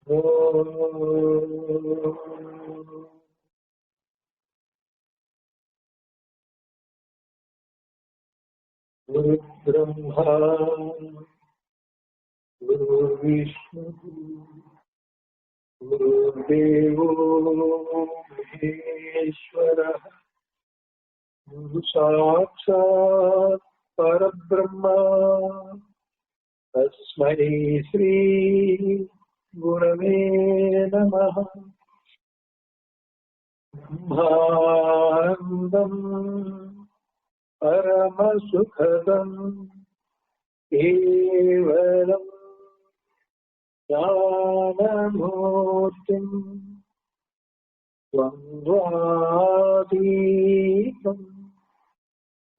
गुरु ब्रह्मा गुरु विष्णु गुरुदेवो महेश्वरः गुरु साक्षात् परब्रह्म तस्मै श्री गुरवे नमः। ब्रह्मानन्दम् परमसुखदम् केवलम् ज्ञानमूर्तिम् द्वन्द्वातीतम्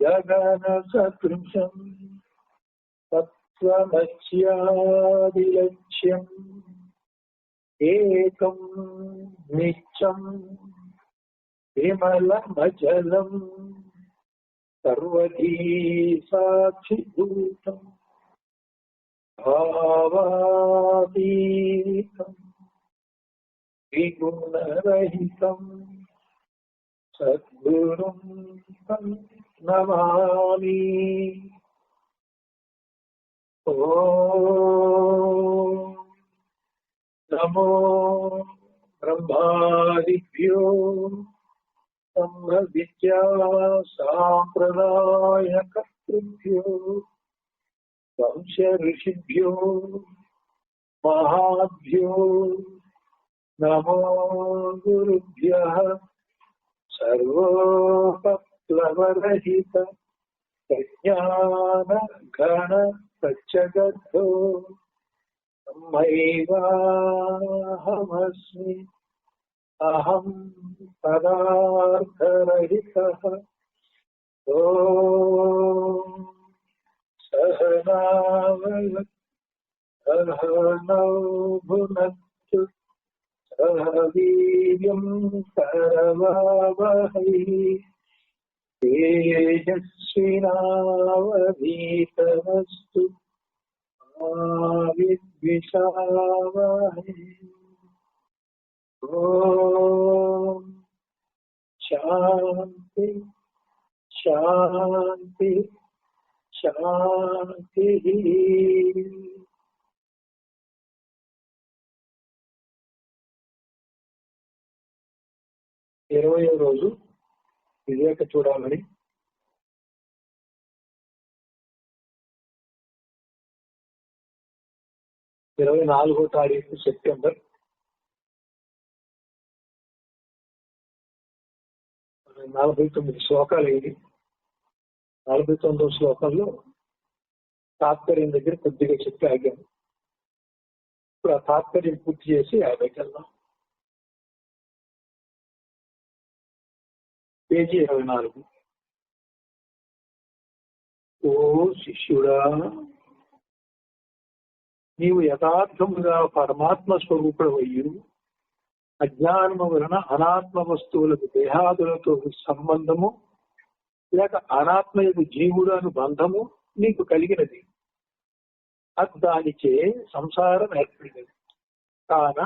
गगनसदृशम् तत्त्वमस्यादिलक्ष्यम् एकम् नित्यम् विमलमचलम् सर्वधी साक्षिभूतम् भावातीतम् विगुणरहितम् सद्गुरुं तम् नमामि। ओम नमो ब्रह्मादिभ्यो ब्रह्मविद्या सांप्रदायकर्तृभ्यो वंश ऋषिभ्यो महाभ्यो नमो गुरुभ्यः। सर्वोपप्लवरहित प्रज्ञान घन सच्चगद्धो ब्रह्मैवाहमस्मि अहं पदार्थरहितः। ओम सहनाववतु सहनौ भुनक्तु सह वीर्यं करवावहै तेजस्विनावधीतमस्तु मा विद्विषावहै। ओम शांति शांति शांति। 20వ రోజు వివేక చూడాలని 24వ తారీఖు సెప్టెంబర్ 49 శ్లోకాలు అయింది. 49వ శ్లోకంలో తాత్పర్యం దగ్గర కొద్దిగా చెప్పి ఆగాము. ఇప్పుడు ఆ తాత్పర్యం పూర్తి చేసి 50కి వెళ్దాం. పేజీ 24. ఓ శిష్యుడా, నీవు యథార్థముగా పరమాత్మ స్వరూపుడవయ్యు అజ్ఞానము వలన అనాత్మ వస్తువులకు దేహాదులతో సంబంధము లేక అనాత్మయకు జీవుడు అను బంధము నీకు కలిగినది. దానిచే సంసారం ఏర్పడినది. కాన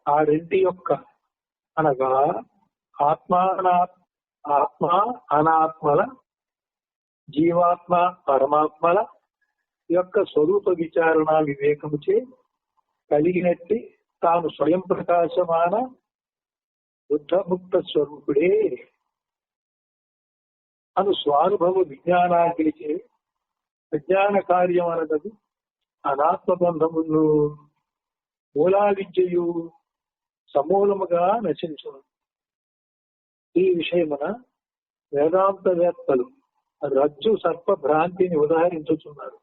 ఆ రెంటి యొక్క అనగా ఆత్మ అనాత్మల, జీవాత్మ పరమాత్మల యొక్క స్వరూప విచారణ వివేకముచే కలిగినట్టి తాను స్వయం ప్రకాశమాన బుద్ధముక్త స్వరూపుడే అను స్వానుభవ విజ్ఞానాగ్నిచే అజ్ఞాన కార్యం అనగదు అనాత్మబంధములు మూలా విద్యయు సమూలముగా నశించును. ఈ విషయమున వేదాంతవేత్తలు రజ్జు సర్ప భ్రాంతిని ఉదాహరించుచున్నారు.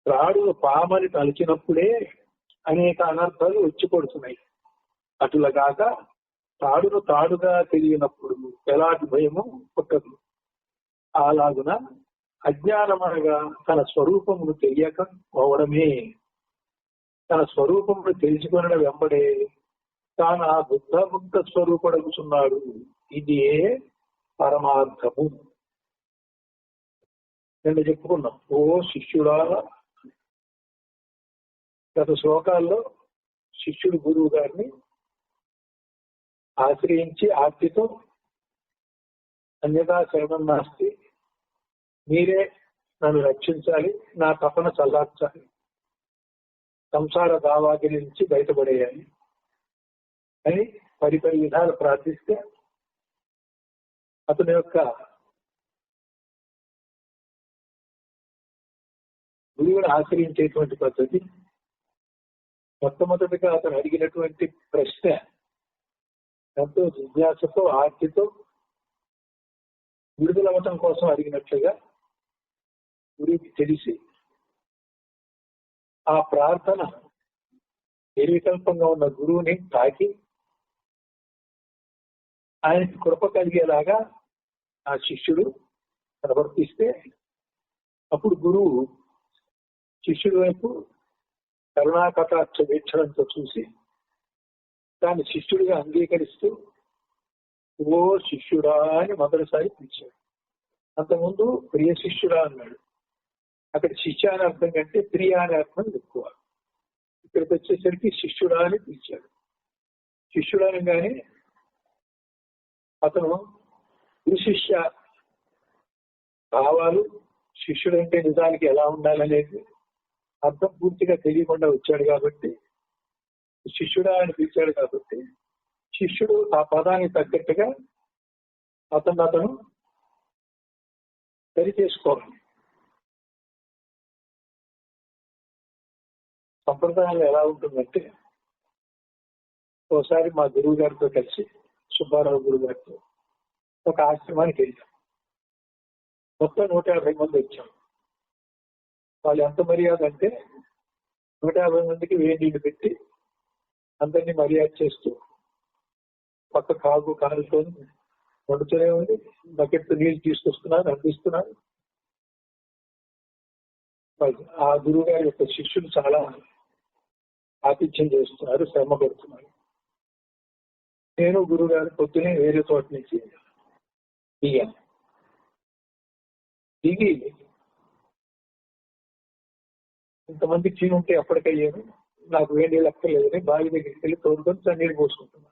త్రాడు పామని తలిచినప్పుడే అనేక అనర్థాలు వచ్చి పడుతున్నాయి. అటులగాక తాడును తాడుగా తెలియనప్పుడు ఎలాంటి భయము పుట్టదు. అలాగున అజ్ఞానమనగా తన స్వరూపమును తెలియక పోవడమే. తన స్వరూపమును తెలుసుకొనడం వెంబడే తాను ఆ బుద్ధముక్త స్వరూపుడగుచున్నాడు. ఇదే పరమార్థము. నిన్న చెప్పుకున్నాం. ఓ శిష్యుడా, గత శ్లోకాల్లో శిష్యుడు గురువు గారిని ఆశ్రయించి ఆర్తితో అన్యథా శరణం నాస్తి, మీరే నన్ను రక్షించాలి, నా తపన చల్లార్చాలి, సంసార దావాది నుంచి బయటపడేయాలి అని పది విధాలు ప్రార్థిస్తే అతని యొక్క గురువుని ఆశ్రయించేటువంటి పద్ధతి మొట్టమొదటిగా అతను అడిగినటువంటి ప్రశ్న ఎంతో జిజ్ఞాసతో ఆర్తితో విడుదలవటం కోసం అడిగినట్లుగా గురువుకి తెలిసి ఆ ప్రార్థన నిర్వికల్పంగా ఉన్న గురువుని తాకి ఆయనకి కృప కలిగేలాగా ఆ శిష్యుడు ప్రవర్తిస్తే అప్పుడు గురువు శిష్యుడి వైపు కరుణాకటాక్ష వీక్షణంతో చూసి దాన్ని శిష్యుడిగా అంగీకరిస్తూ ఓ శిష్యుడా అని మొదటిసారి పిలిచాడు. అంతకుముందు ప్రియ శిష్యుడా అన్నాడు. అక్కడ శిష్య అని అర్థం కంటే ప్రియ అనే అర్థం ఎక్కువ. ఇక్కడికి వచ్చేసరికి శిష్యుడా అని పిలిచాడు. శిష్యుడు అనగానే అతను గురు శిష్య భావాలు శిష్యుడంటే నిజానికి ఎలా ఉండాలనేది అర్థం పూర్తిగా తెలియకుండా వచ్చాడు కాబట్టి శిష్యుడా అని పిలిచాడు. కాబట్టి శిష్యుడు ఆ పదానికి తగ్గట్టుగా అతను సరి చేసుకోవాలి. సంప్రదాయంలో ఎలా ఉంటుందంటే ఒకసారి మా గురువు గారితో కలిసి సుబ్బారావు గురువు గారితో ఒక ఆశ్రమానికి వెళ్ళాం. మొత్తం 150 మంది వచ్చాం. వాళ్ళు ఎంత మర్యాద అంటే 150 మందికి వేడి నీళ్లు పెట్టి అందరినీ మర్యాద చేస్తూ పక్క కాలుతో వండుతూనే ఉంది. బకెట్ నీళ్ళు తీసుకొస్తున్నారు, అందిస్తున్నారు. ఆ గురువు గారి యొక్క శిష్యులు చాలా ఆతిథ్యం చేస్తున్నారు, శ్రమ పడుతున్నారు. నేను గురువు గారు పొద్దునే వేరే చోట నుంచి దిగి ఇంతమంది చీను ఉంటే ఎప్పటికయ్యాను, నాకు వేడి లెక్కలేదని బావి దగ్గరికి వెళ్ళి తోడుకొని నీళ్ళు పోసుకుంటున్నాను.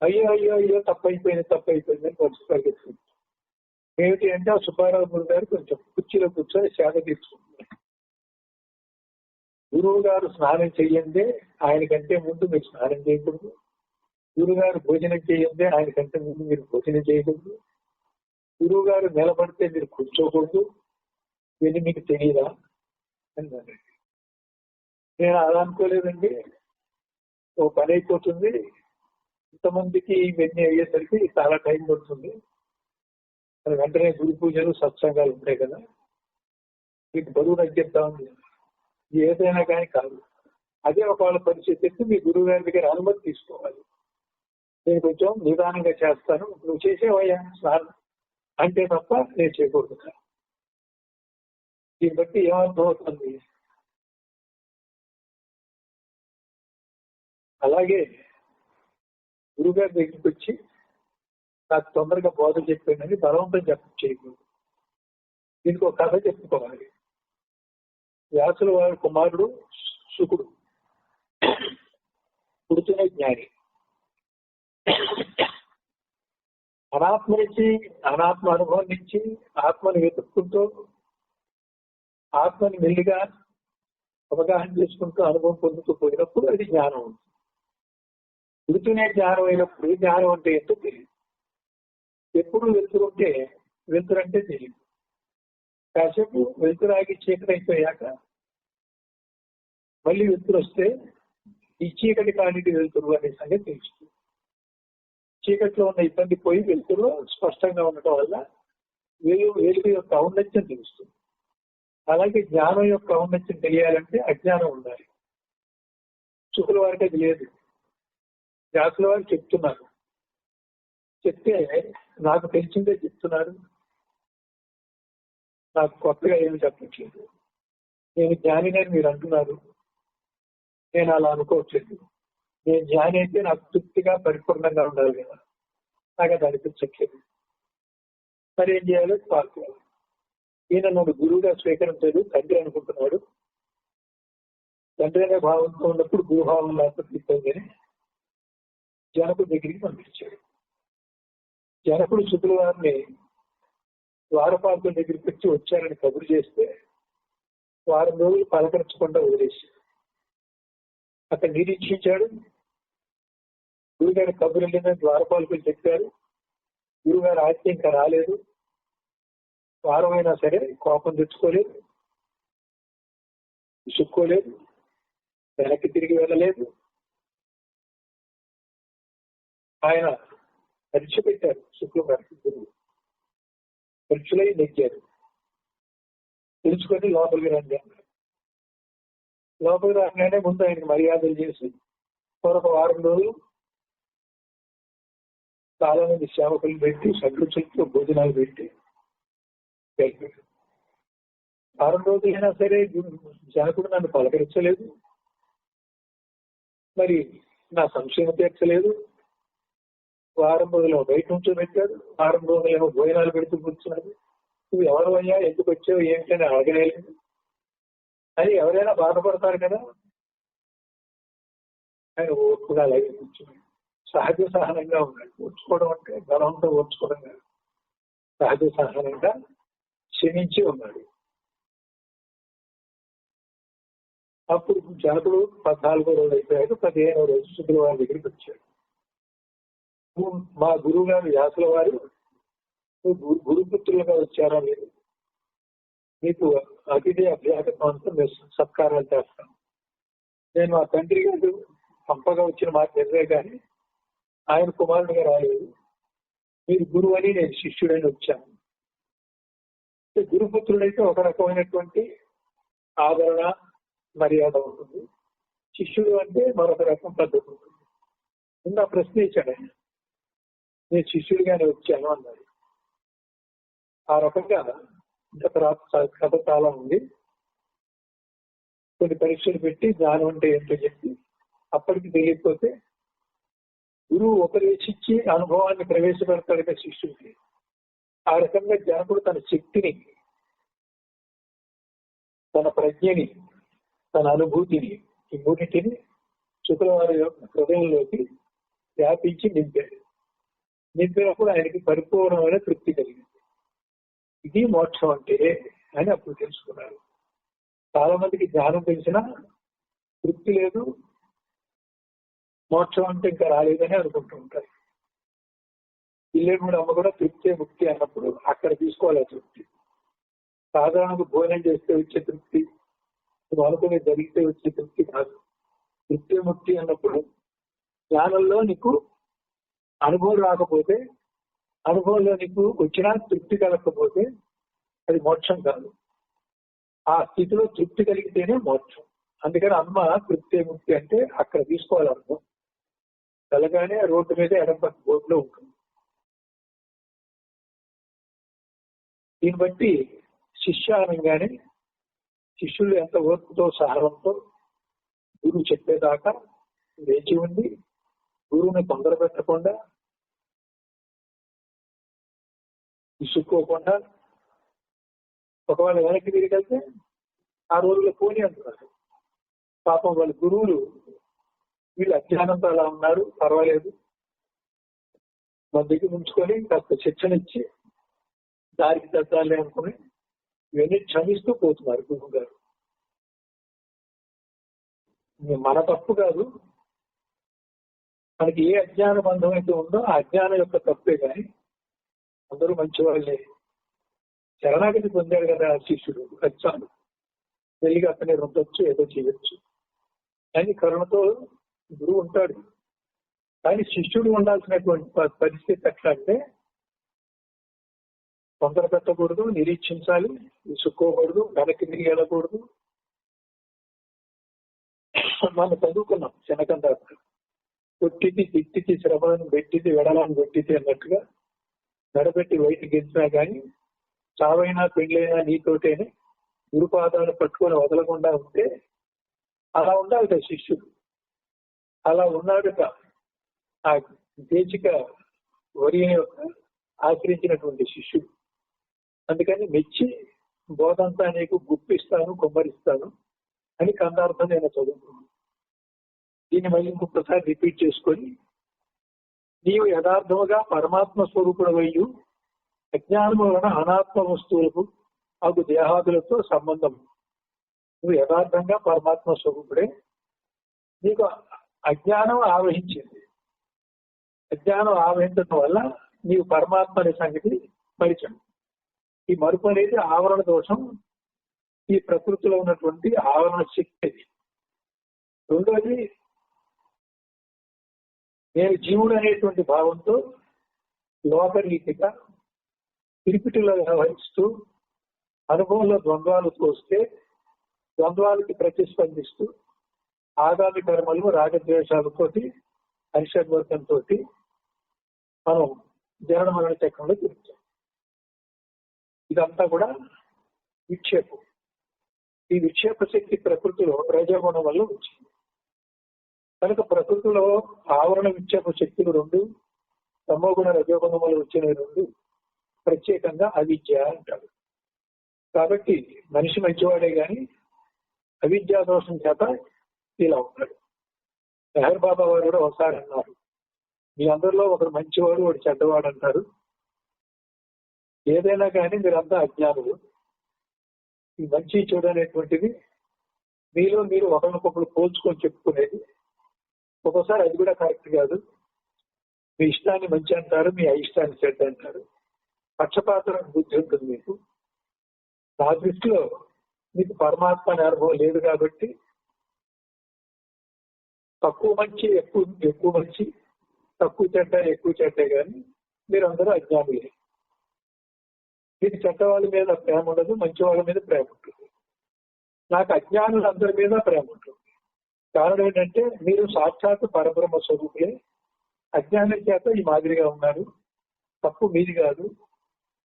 అయ్యో తప్పైపోయింది అని పరిస్థితి ఏమిటి అంటే ఆ సుబ్బారావు గురువు గారు కొంచెం కుర్చీలో కూర్చొని సేద తీసుకుంటున్నారు. గురువు గారు స్నానం చెయ్యందే ఆయనకంటే ముందు మీరు స్నానం చేయకూడదు. గురువు గారు భోజనం చేయందే ఆయనకంటే ముందు మీరు భోజనం చేయకూడదు. గురువు గారు నిలబడితే మీరు కూర్చోకూడదు. ఇవన్నీ మీకు తెలియదా అన్నాడు. నేను అలా అనుకోలేదండి, ఓ పని అయిపోతుంది, ఇంతమందికి ఇవన్నీ అయ్యేసరికి చాలా టైం పడుతుంది, వెంటనే గురు పూజలు సత్సంగాలు ఉంటాయి కదా, మీకు బరువు తగ్గిద్దామని. ఏదైనా కానీ కాదు, అదే ఒకవేళ పరిస్థితి ఎత్తి మీ గురువు గారి దగ్గర అనుమతి తీసుకోవాలి. నేను కొంచెం నిదానంగా చేస్తాను, నువ్వు చేసేవయ్యా స్నానం అంటే తప్ప నేను చేయకూడదు. దీన్ని బట్టి ఏమర్థం అవుతుంది? అలాగే గురువుగారి దగ్గరికి వచ్చి నాకు తొందరగా బోధ చెప్పానని బలవంతం చేయకూడదు. దీనికి ఒక కథ చెప్పుకోవాలి. వ్యాసుల వారి కుమారుడు శుకుడు పుడుతున్న జ్ఞాని. అనాత్మ నుంచి అనాత్మ అనుభవం నుంచి ఆత్మని వెతుక్కుంటూ ఆత్మని మెల్లిగా అవగాహన చేసుకుంటూ అనుభవం పొందుతూ పోయినప్పుడు అది జ్ఞానం ఉంటుంది. పుడుతూనే జ్ఞానం అయినప్పుడు జ్ఞానం అంటే ఏంటో తెలియదు. ఎప్పుడు వెళ్తురుంటే వెళ్తురంటే తెలియదు. కాసేపు వెళ్తురాగి చీకటి అయిపోయాక మళ్ళీ వెళ్తురు వస్తే ఈ చీకటి కానిటి వెళ్తురు అనే సంగతి తెలుస్తుంది. చీకట్లో ఉన్న ఇబ్బంది పోయి వెళ్తురు స్పష్టంగా ఉండటం వల్ల వెలుగు యొక్క ఔన్నత్యం తెలుస్తుంది. అలాగే జ్ఞానం యొక్క ఔన్నత్యం తెలియాలంటే అజ్ఞానం ఉండాలి. శుకుల వారికి అది లేదు. వ్యాసుల వారు చెప్తున్నారు, చెప్తే నాకు తెలిసిందే చెప్తున్నారు, నాకు కొత్తగా ఏమి చెప్పట్లేదు. నేను జ్ఞానిని అని మీరు అంటున్నారు, నేను అలా అనుకోవట్లేదు. నేను జ్ఞాని అయితే నాకు తృప్తిగా పరిపూర్ణంగా ఉండాలి కదా, నాకు అది అనిపించట్లేదు. మరి ఏం చేయాలో పాల్గొనాలి. ఈయన నువ్వు గురువుగా స్వీకరించలేదు, తండ్రి అనుకుంటున్నాడు. తండ్రి అనే భావంతో ఉన్నప్పుడు గురుభావం లేకపోతే ఇబ్బందిని జనకుడి దగ్గరికి పంపించాడు. జనకుడు శుక్ల వారిని ద్వారపాలకుల దగ్గరికి వచ్చారని కబురు చేస్తే వారం రోజులు పలకరించకుండా వదిలేశాడు. అక్కడ నిరీక్షించాడు. గురుగారి కబురు వెళ్ళిందని ద్వారపాలకులు చెప్పారు. గురుగారు ఆజ్ఞ ఇంకా రాలేదు. వారం అయినా సరే కోపం తెచ్చుకోలేదు, విసుక్కోలేదు, వెనక్కి తిరిగి వెళ్ళలేదు. ఆయన పరీక్ష పెట్టారు. శుక్ల గారికి గురువు పరీక్షలై నెగ్గారు. తెలుసుకొని లోపలికి రండి అన్నారు. లోపలికి రాగానే ముందు ఆయనకు మర్యాదలు చేసి మరొక వారం రోజులు చాలా మంది సేవకులు పెట్టి సకృతులతో భోజనాలు పెట్టి గడిపారు. వారం రోజులైనా సరే జనకుడు నన్ను పలకరించలేదు, మరి నా సంశయం తీర్చలేదు. వారం రోజులు బయట నుంచో పెట్టాడు, వారం రోజులేమో భోజనాలు పెడుతూ కూర్చున్నాడు. నువ్వు ఎవరు అయ్యా, ఎందుకు వచ్చావు, ఏంటని అడగలేదు అని ఎవరైనా బాధపడతారు కదా. ఆయన ఓర్పుగా అలాగే కూర్చున్నాడు. సహజ సహనంగా ఉన్నాడు. ఓర్చుకోవడం అంటే బలంతో ఓర్చుకోవడం కాదు, సహజ సహనంగా క్షమించి ఉన్నాడు. అప్పుడు జనకుడు 14వ రోజు అయిపోయాడు. 15వ రోజు శుక్రవారం దగ్గరికి వచ్చాడు. మా గురువు గారు వ్యాసుల వారు గురుపుత్రులుగా వచ్చారా, మీరు మీకు అతిథి అభ్యాసంతో మేము సత్కారాలు చేస్తాం. నేను మా తండ్రి గారు పంపగా వచ్చిన మాట నిజమే కానీ ఆయన కుమారుడిగా రాలేదు. మీరు గురువు అని నేను శిష్యుడని వచ్చాను. గురుపుత్రుడైతే ఒక రకమైనటువంటి ఆదరణ మర్యాద ఉంటుంది, శిష్యుడు అంటే మరొక రకం పద్ధతి ఉంటుంది. ముందు ఆ ప్రశ్న ఇచ్చాడు ఆయన. నేను శిష్యుడిగానే వచ్చాను అన్నాడు. ఆ రకంగా కథ చాలా ఉంది. కొన్ని పరీక్షలు పెట్టి జ్ఞానం అంటే ఏంటో చెప్పి అప్పటికి తెలియకపోతే గురువు ఉపదేశించి అనుభవాన్ని ప్రవేశపెడతాడు కదా శిష్యుడికి. ఆ రకంగా జనకుడు తన శక్తిని, తన ప్రజ్ఞని, తన అనుభూతిని, ఈ మూడింటిని శుక్రవారి హృదయంలోకి వ్యాపించి నింపాడు. నింపినప్పుడు ఆయనకి పరిపూర్ణమైన తృప్తి కలిగింది. ఇది మోక్షం అంటే అని అప్పుడు తెలుసుకున్నారు. చాలా మందికి జ్ఞానం తెలిసినా తృప్తి లేదు, మోక్షం అంటే ఇంకా రాలేదని అనుకుంటూ ఉంటారు. ఇల్లేముడు అమ్మ కూడా తృప్తి ముక్తి అన్నప్పుడు అక్కడ తీసుకోవాలి తృప్తి. సాధారణంగా భోజనం చేస్తే వచ్చే తృప్తి, నువ్వు అనుకునే జరిగితే వచ్చే తృప్తి కాదు. తృప్తి ముక్తి అన్నప్పుడు జ్ఞానంలో నీకు అనుభవం రాకపోతే, అనుభవంలో నీకు వచ్చినా తృప్తి కలగకపోతే అది మోక్షం కాదు. ఆ స్థితిలో తృప్తి కలిగితేనే మోక్షం. అందుకని అమ్మ తృప్తి ముక్తి అంటే అక్కడ తీసుకోవాలి. అనుభవం కలగానే రోడ్డు మీద ఎడపక్క బోర్డులో ఉంటుంది. దీన్ని బట్టి శిష్యానంగానే శిష్యులు ఎంత ఓర్పుతో సహనంతో గురువు చెప్పేదాకా వేచి ఉండి గురువుని తొందర పెట్టకుండా, విసుక్కోకుండా, ఒకవేళ వెనక్కి తిరిగి వెళ్తే ఆ రోజుల్లో పోనీ అంటున్నారు. పాపం వాళ్ళ గురువులు వీళ్ళు అజ్ఞానంతో అలా ఉన్నారు, పర్వాలేదు, మన దగ్గర ఉంచుకొని కాస్త శిక్షణ ఇచ్చి దారికి తగ్గాలి అనుకుని ఇవన్నీ క్షమిస్తూ పోతున్నారు గురువు గారు. మన తప్పు కాదు, మనకి ఏ అజ్ఞాన బంధం అయితే ఉందో ఆ అజ్ఞానం యొక్క తప్పే కానీ అందరూ మంచివాళ్ళే. శరణాగతి పొందాడు కదా శిష్యుడు, వచ్చాను వెళ్ళిగా అతన్ని రుద్దొచ్చు, ఏదో చేయొచ్చు అని కరుణతో గురువు ఉంటాడు. కానీ శిష్యుడు ఉండాల్సినటువంటి పరిస్థితి ఎట్లా అంటే తొందర పెట్టకూడదు, నిరీక్షించాలి, విసుక్కోకూడదు, వెనక్కి తిరిగి వెళ్ళకూడదు. మనం చదువుకున్నాం శనకం దాకా, కొట్టిది తిట్టిది శ్రమను పెట్టిది వెడలాన్ని పెట్టిది అన్నట్టుగా నడబెట్టి బయట గెలిచినా కానీ చావైనా పెళ్ళైనా నీతోటేనే గురుపాదాలు పట్టుకొని వదలకుండా ఉంటే అలా ఉండాలి శిష్యుడు. అలా ఉన్నాడుట ఆ దేశిక వరియని యొక్క ఆశ్రయించినటువంటి శిష్యుడు. అందుకని మెచ్చి బోధంతా నీకు గుప్పిస్తాను, కుమ్మరిస్తాను అని కందార్థం నేను చదువుకున్నాను. దీన్ని మళ్ళీ ఇంకొకసారి రిపీట్ చేసుకొని, నీవు యథార్థముగా పరమాత్మ స్వరూపుడవయ్యు అజ్ఞానము వలన అనాత్మ వస్తువులకు అగు దేహాదులతో సంబంధం. నువ్వు యథార్థంగా పరమాత్మ స్వరూపుడే, నీకు అజ్ఞానం ఆవహించింది. అజ్ఞానం ఆవహించడం వల్ల నీవు పరమాత్మ అనే సంగతి పరిచయం. ఈ మరుపు అనేది ఆవరణ దోషం, ఈ ప్రకృతిలో ఉన్నటువంటి ఆవరణ శక్తి. రెండోది, నేను జీవుడు అనేటువంటి భావంతో లోకరీతిగా పిరిపిటిలో వ్యవహరిస్తూ అనుభవంలో ద్వంద్వాలు తోస్తే ద్వంద్వాలకి ప్రతిస్పందిస్తూ ఆగామి కర్మలు రాగద్వేషాలతోటి అరిషద్వర్గంతో మనం జనన మరణ చక్రంలో తిరుగుతాం. ఇదంతా కూడా విక్షేపం. ఈ విక్షేప శక్తి ప్రకృతిలో రజోగుణం వల్ల వచ్చింది. కనుక ప్రకృతిలో ఆవరణ విక్షేప శక్తులు రెండు, తమోగుణ రజోగుణం వల్ల వచ్చిన రెండు ప్రత్యేకంగా అవిద్య అంటారు. కాబట్టి మనిషి మంచివాడే గాని అవిద్యా దోషం చేత ఇలా ఉంటాడు. మెహర్ బాబా వారు కూడా ఒకసారి అన్నారు, మీ అందరిలో ఒకరు మంచివాడు ఒకడు చెడ్డవాడు అంటారు. ఏదైనా కానీ మీరంతా అజ్ఞానులు. ఈ మంచి చెడు అనేటువంటిది మీలో మీరు ఒకరినొకరు పోల్చుకొని చెప్పుకునేది. ఒక్కోసారి అది కూడా కరెక్ట్ కాదు. మీ ఇష్టాన్ని మంచి అంటారు, మీ అయిష్టాన్ని చెడ్డ అంటారు. పక్షపాతం బుద్ధి ఉంటుంది మీకు. నా దృష్టిలో మీకు పరమాత్మ అనే అనుభవం లేదు కాబట్టి తక్కువ మంచి ఎక్కువ మంచి, తక్కువ చెడ్డ ఎక్కువ చెడ్డే కానీ మీరందరూ అజ్ఞానులే. మీకు చెడ్డ వాళ్ళ మీద ప్రేమ ఉండదు, మంచి వాళ్ళ మీద ప్రేమ ఉంటుంది. నాకు అజ్ఞానులు అందరి మీద ప్రేమ ఉంటుంది. కారణం ఏంటంటే మీరు సాక్షాత్ పరబ్రహ్మ స్వరూపులే, అజ్ఞానం చేత ఈ మాదిరిగా ఉన్నారు. తప్పు మీది కాదు,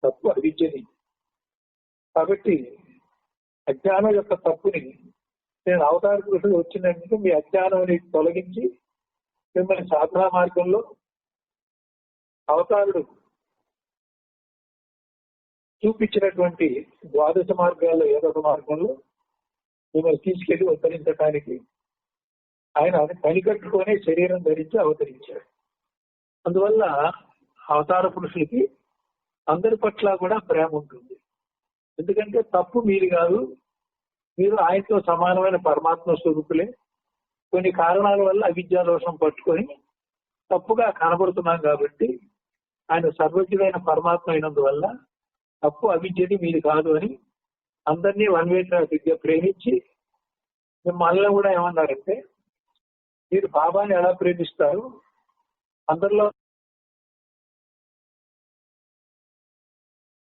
తప్పు అవిద్యది. కాబట్టి అజ్ఞానం యొక్క తప్పుని నేను అవతార పురుషుడు వచ్చినందుకు మీ అజ్ఞానాన్ని తొలగించి మిమ్మల్ని సాధనా మార్గంలో అవతారుడు చూపించినటువంటి ద్వాదశ మార్గాల్లో ఏదో ఒక మార్గంలో మిమ్మల్ని తీసుకెళ్లి ఉద్ధరించడానికి ఆయన పనికట్టుకునే శరీరం ధరించి అవతరించాడు. అందువల్ల అవతార పురుషులకి అందరి పట్ల కూడా ప్రేమ ఉంటుంది. ఎందుకంటే తప్పు మీది కాదు, మీరు ఆయనతో సమానమైన పరమాత్మ స్వరూపులే. కొన్ని కారణాల వల్ల అవిద్యా దోషం పట్టుకొని తప్పుగా కనబడుతున్నాం కాబట్టి ఆయన సర్వజ్ఞుడైన పరమాత్మ అయినందువల్ల తప్పు అవిద్యది మీది కాదు అని అందరినీ వన్ వే ట్రాఫిక్ ప్రేమించి మిమ్మల్ని కూడా ఏమన్నారంటే, మీరు బాబాని ఎలా ప్రేమిస్తారు, అందరిలో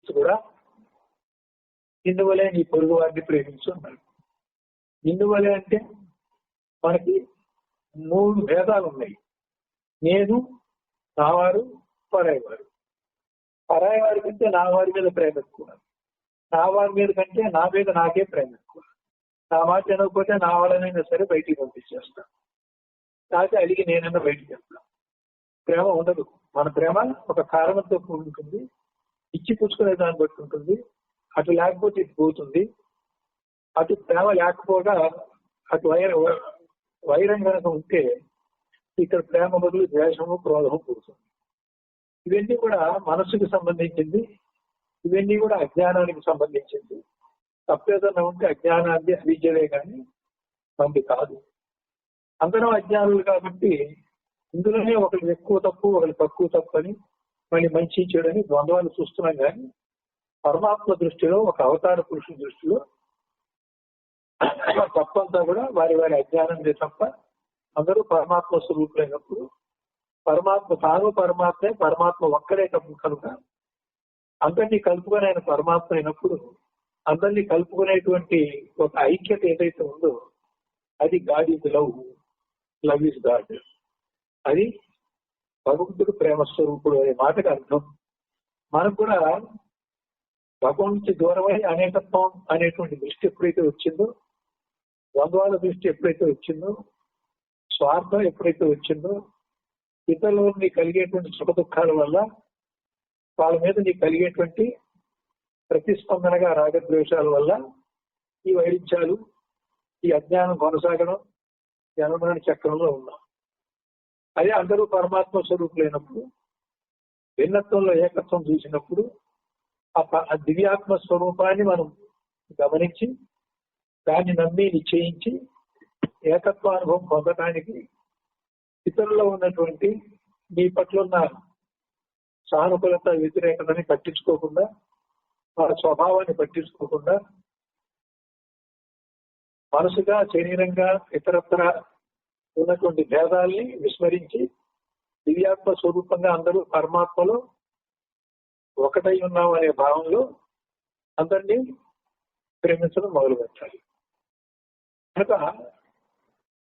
కూడా నిన్నువలే నీ పొరుగు వారిని ప్రేమించు అన్నారు. నిన్నువలే అంటే మనకి 3 భేదాలు ఉన్నాయి. నేను, నావారు, పరాయి వారు. పరాయి వారి కంటే నా వారి మీద ప్రేమ ఎక్కువ, నా వారి మీద కంటే నా మీద నాకే ప్రేమ ఎక్కువ. నా మాట వినకపోతే నా వాళ్ళనైనా సరే బయటికి పంపించేస్తాను, కాకపోతే అడిగి నేనైనా బయటికి వెళ్తాను. ప్రేమ ఉండదు. మన ప్రేమ ఒక కారణంతో కూడి ఉంటుంది, ఇచ్చి పుచ్చుకునే దాన్ని బట్టి ఉంటుంది. అటు లేకపోతే ఇటు పోతుంది. అటు ప్రేమ లేకపోగా అటు వైరం కనుక ఉంటే ఇక్కడ ప్రేమ బదులు ద్వేషము, క్రోధము పుడుతుంది. ఇవన్నీ కూడా మనస్సుకు సంబంధించింది, ఇవన్నీ కూడా అజ్ఞానానికి సంబంధించింది. తప్పేదన్నా ఉంటే అజ్ఞానాన్ని అవిద్యలే కానీ మంది కాదు. అందరం అజ్ఞానులు కాబట్టి ఇందులోనే ఒకరు ఎక్కువ తప్పు, ఒకరు తక్కువ తప్పు అని, మళ్ళీ మంచి చెడు అని ద్వంద్వాలు చూస్తున్నాం. కానీ పరమాత్మ దృష్టిలో, ఒక అవతార పురుషుల దృష్టిలో తప్పంతా కూడా వారి వారి అజ్ఞానందే తప్ప అందరూ పరమాత్మ స్వరూపులైనప్పుడు, పరమాత్మ తాను పరమాత్మే, పరమాత్మ ఒక్కడే కనుక అందరినీ కలుపుకొని ఆయన పరమాత్మ అయినప్పుడు అందరినీ కలుపుకునేటువంటి ఒక ఐక్యత ఏదైతే ఉందో అది God is love, love is God. అది భగవంతుడు ప్రేమ స్వరూపుడు అనే మాటకు అర్థం. మనకు కూడా భగవంతుడి దూరమై అనేకత్వం అనేటువంటి దృష్టి ఎప్పుడైతే వచ్చిందో, ద్వంద్వాల దృష్టి ఎప్పుడైతే వచ్చిందో, స్వార్థం ఎప్పుడైతే వచ్చిందో, ఇతరులు నీకు కలిగేటువంటి సుఖ దుఃఖాల వల్ల వాళ్ళ మీద నీకు కలిగేటువంటి ప్రతిస్పందనగా రాగద్వేషాల వల్ల ఈ వైరుధ్యాలు, ఈ అజ్ఞానం కొనసాగడం, జన్మమరణ చక్రంలో ఉన్నాం. అదే అందరూ పరమాత్మ స్వరూపులైనప్పుడు, భిన్నత్వంలో ఏకత్వం చూసినప్పుడు ఆ దివ్యాత్మ స్వరూపాన్ని మనం గమనించి దాన్ని నమ్మి నిశ్చయించి ఏకత్వ అనుభవం పొందడానికి ఇతరుల్లో ఉన్నటువంటి మీ పట్ల ఉన్న సానుకూలత వ్యతిరేకతని పట్టించుకోకుండా, వాళ్ళ స్వభావాన్ని పట్టించుకోకుండా, మనసుగా శరీరంగా ఇతరత్ర ఉన్నటువంటి భేదాల్ని విస్మరించి దివ్యాత్మ స్వరూపంగా అందరూ పరమాత్మలో ఒకటై ఉన్నాం అనే భావంలో అందరినీ ప్రేమించడం మొదలు పెట్టాలి. కనుక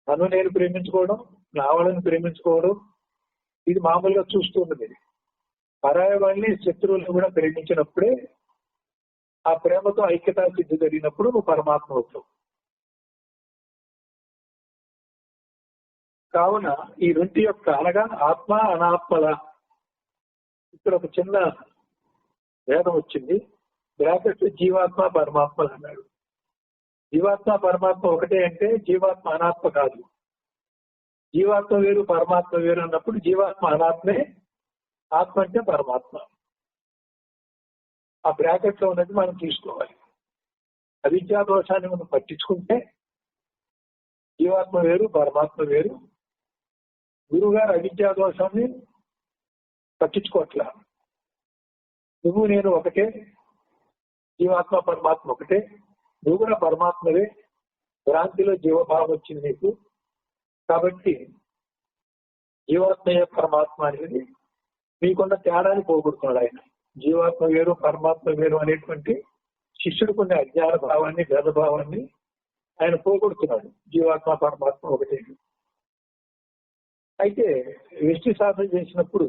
నన్ను నేను ప్రేమించుకోవడం, నా వాళ్ళని ప్రేమించుకోవడం ఇది మామూలుగా చూస్తున్నది. పరాయ వాళ్ళని, శత్రువులను కూడా ప్రేమించినప్పుడే ఆ ప్రేమతో ఐక్యతా సిద్ధి జరిగినప్పుడు నువ్వు పరమాత్మ అవుతావు. కావున ఈ రెండు యొక్క అనగా ఆత్మ అనాత్మల ఇక్కడ ఒక చిన్న భేదం వచ్చింది. బ్రాకెట్ జీవాత్మ పరమాత్మలు అన్నాడు. జీవాత్మ పరమాత్మ ఒకటే అంటే జీవాత్మ అనాత్మ కాదు. జీవాత్మ వేరు పరమాత్మ వేరు అన్నప్పుడు జీవాత్మ అనాత్మే, ఆత్మ అంటే పరమాత్మ. ఆ బ్రాకెట్ లో ఉన్నది మనం తీసుకోవాలి. అవిద్యా దోషాన్ని మనం పట్టించుకుంటే జీవాత్మ వేరు పరమాత్మ వేరు. గురువుగారు అవిద్యా దోషాన్ని పట్టించుకోవట్లా. నువ్వు నేను ఒకటే, జీవాత్మ పరమాత్మ ఒకటే, నువ్వు కూడా పరమాత్మవే, భ్రాంతిలో జీవభావం వచ్చింది నీకు. కాబట్టి జీవాత్మయే పరమాత్మ అనేది మీకున్న తేడాన్ని పోగొడుతున్నాడు ఆయన. జీవాత్మ వేరు పరమాత్మ వేరు అనేటువంటి శిష్యుడికి ఉన్న అజ్ఞాన భావాన్ని, భేదభావాన్ని ఆయన పోగొడుతున్నాడు. జీవాత్మ పరమాత్మ ఒకటే. అయితే వ్యష్టి సాధన చేసినప్పుడు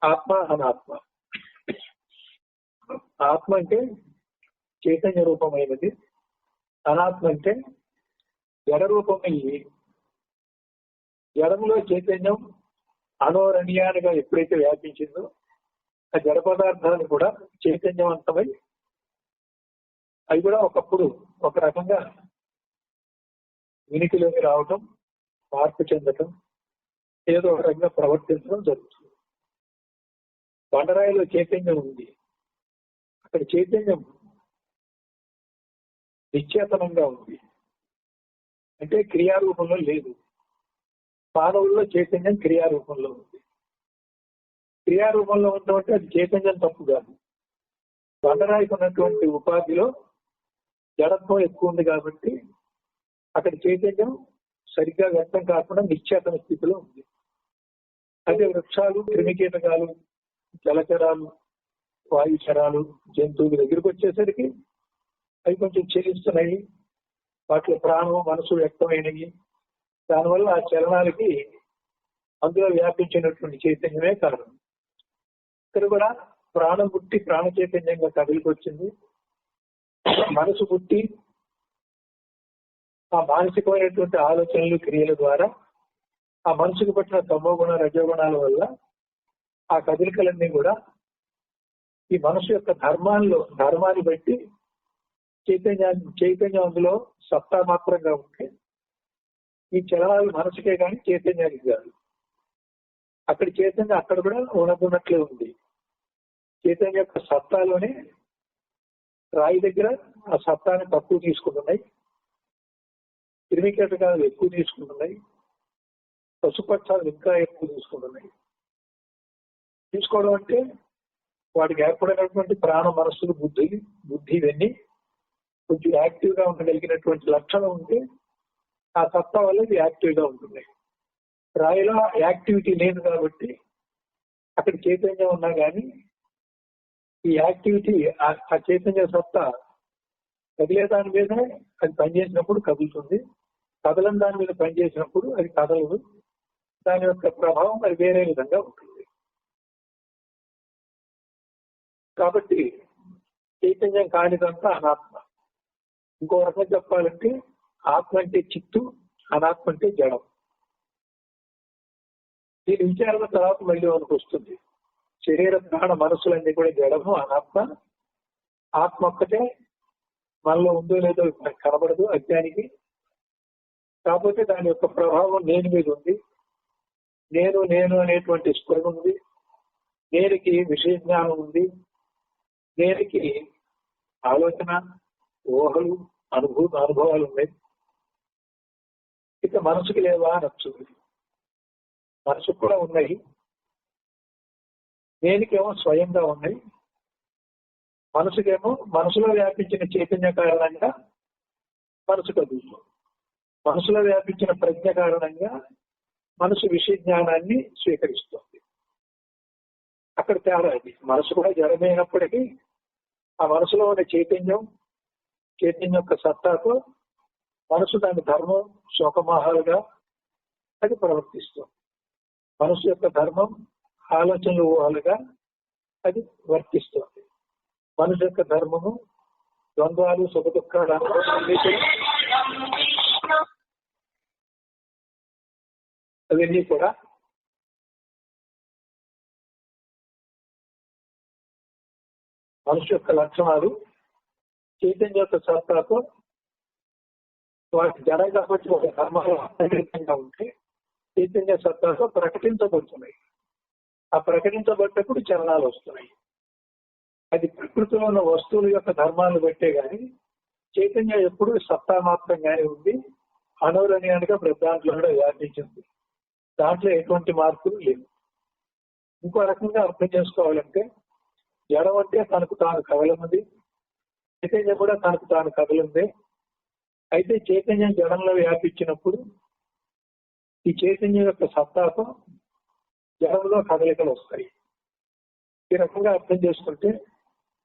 ఆత్మ అనాత్మ. ఆత్మ అంటే చైతన్య రూపమైనది, అనాత్మ అంటే జడ రూపమయ్యి జడంలో చైతన్యం అనోరణీయానిగా ఎప్పుడైతే వ్యాపించిందో ఆ జడ పదార్థాలు కూడా చైతన్యవంతమై అవి కూడా ఒకప్పుడు ఒక రకంగా ఉనికిలోకి రావటం, మార్పు చెందటం, ఏదో ఒక రకంగా ప్రవర్తించడం జరుగుతుంది. బండరాయిలో చైతన్యం ఉంది, అక్కడ చైతన్యం నిశ్చేతనంగా ఉంది, అంటే క్రియారూపంలో లేదు. మానవుల్లో చైతన్యం క్రియారూపంలో ఉంది. క్రియారూపంలో ఉండటం అది చైతన్యం తప్పు కాదు. బండరాయికి ఉన్నటువంటి ఉపాధిలో జడత్వం ఎక్కువ ఉంది కాబట్టి అక్కడ చైతన్యం సరిగ్గా వ్యక్తం కాకుండా నిశ్చేతన స్థితిలో ఉంది. అదే వృక్షాలు, క్రిమికీటకాలు, జలచరాలు, వాయుచరాలు, జంతువుల దగ్గరికి వచ్చేసరికి అవి కొంచెం చెలిస్తున్నాయి, వాటిలో ప్రాణం మనసు వ్యక్తమైనవి. దానివల్ల ఆ చలనాలకి అందులో వ్యాపించినటువంటి చైతన్యమే కారణం. ఇక్కడ కూడా ప్రాణం పుట్టి ప్రాణ చైతన్యంగా కదిలికి వచ్చింది, మనసు పుట్టి ఆ మానసికమైనటువంటి ఆలోచనలు క్రియల ద్వారా ఆ మనసుకు పట్టిన తమోగుణ రజోగుణాల వల్ల ఆ కదలికలన్నీ కూడా ఈ మనసు యొక్క ధర్మాన్ని బట్టి చైతన్యం అందులో సత్తా మాత్రంగా ఉంటే ఈ చలనాలు మనసుకే కానీ చైతన్యానికి కాదు. అక్కడ చైతన్యం అక్కడ కూడా ఉన్నట్లే ఉంది. చైతన్యం యొక్క సత్తాలోనే రాయి దగ్గర ఆ సత్తాన్ని తక్కువ తీసుకుంటున్నాయి, క్రిమికీటకాలు ఎక్కువ తీసుకుంటున్నాయి, పశుపక్షాలు ఇంకా ఎక్కువ తీసుకుంటున్నాయి. తీసుకోవడం అంటే వాటికి ఏర్పడినటువంటి ప్రాణ మనస్సులు బుద్ధి ఇవన్నీ కొంచెం యాక్టివ్ గా ఉండగలిగినటువంటి లక్షణం ఉంటే ఆ సత్తా వల్ల ఇది యాక్టివ్ గా ఉంటున్నాయి. రాయిలో యాక్టివిటీ లేదు కాబట్టి అక్కడ చైతన్యం ఉన్నా కానీ ఈ యాక్టివిటీ ఆ చైతన్య సత్తా కదిలే దాని మీద అది పనిచేసినప్పుడు కదులుతుంది, కదలని దాని మీద పనిచేసినప్పుడు అది కదలదు. దాని యొక్క ప్రభావం అది వేరే విధంగా ఉంటుంది. కాబట్టి చైతన్యం కానిదంతా అనాత్మ. ఇంకో రకంగా చెప్పాలంటే ఆత్మ అంటే చిత్తు, అనాత్మ అంటే జడం. దీని విచారణ తర్వాత మళ్ళీ మనకు వస్తుంది. శరీర ప్రాణ మనస్సులన్నీ కూడా జడము, అనాత్మ. ఆత్మ ఒక్కటే మనలో ఉందో లేదో కనబడదు అజ్ఞానికి. కాకపోతే దాని యొక్క ప్రభావం నేను మీద ఉంది. నేను నేను అనేటువంటి స్పృహ ఉంది. నేనికి విషయ జ్ఞానం ఉంది. నేనికి ఆలోచన, ఊహలు, అనుభవాలు ఉన్నాయి. ఇక మనసుకి లేవా అనొచ్చు. మనసుకు కూడా ఉన్నాయి. నేనికేమో స్వయంగా ఉన్నాయి. మనసుకేమో మనసులో వ్యాపించిన చైతన్య కారణంగా మనసు కదులుతుంది. మనసులో వ్యాపించిన ప్రజ్ఞ కారణంగా మనసు విషయ జ్ఞానాన్ని స్వీకరిస్తుంది. అక్కడ తేడా అది. మనసు కూడా జడమైనప్పటికీ ఆ మనసులో ఉన్న చైతన్యం యొక్క సత్తాతో మనసు దాని ధర్మం శోకమోహాలుగా అది ప్రవర్తిస్తుంది. మనసు యొక్క ధర్మం ఆలోచనలు ఊహలుగా అది వర్తిస్తుంది. మనసు యొక్క ధర్మము ద్వంద్వాలు, సుఖ దుఃఖాలు అవన్నీ కూడా మనిషి యొక్క లక్షణాలు చైతన్య యొక్క సత్తాతో వాటి జడ కాబట్టి ఒక ధర్మాలు అంతర్గతంగా ఉంటే చైతన్య సత్తాతో ప్రకటించబడుతున్నాయి. ఆ ప్రకటించబడ్డప్పుడు చలనాలు వస్తున్నాయి. అది ప్రకృతిలో ఉన్న వస్తువుల యొక్క ధర్మాలను బట్టే గాని చైతన్యం ఎప్పుడు సత్తా మాత్రంగానే ఉంది. అనవరణీయంగా దాంట్లో కూడా వ్యాపించింది. దాంట్లో ఎటువంటి మార్పులు లేవు. ఇంకో రకంగా అర్థం చేసుకోవాలంటే జడం అంటే తనకు తాను కదలనుంది, చైతన్యం కూడా తనకు తాను కదలుంది. అయితే చైతన్యం జడంలో వ్యాపించినప్పుడు ఈ చైతన్యం యొక్క సత్తాతో జడంలో కదలికలు వస్తాయి. ఈ రకంగా అర్థం చేసుకుంటే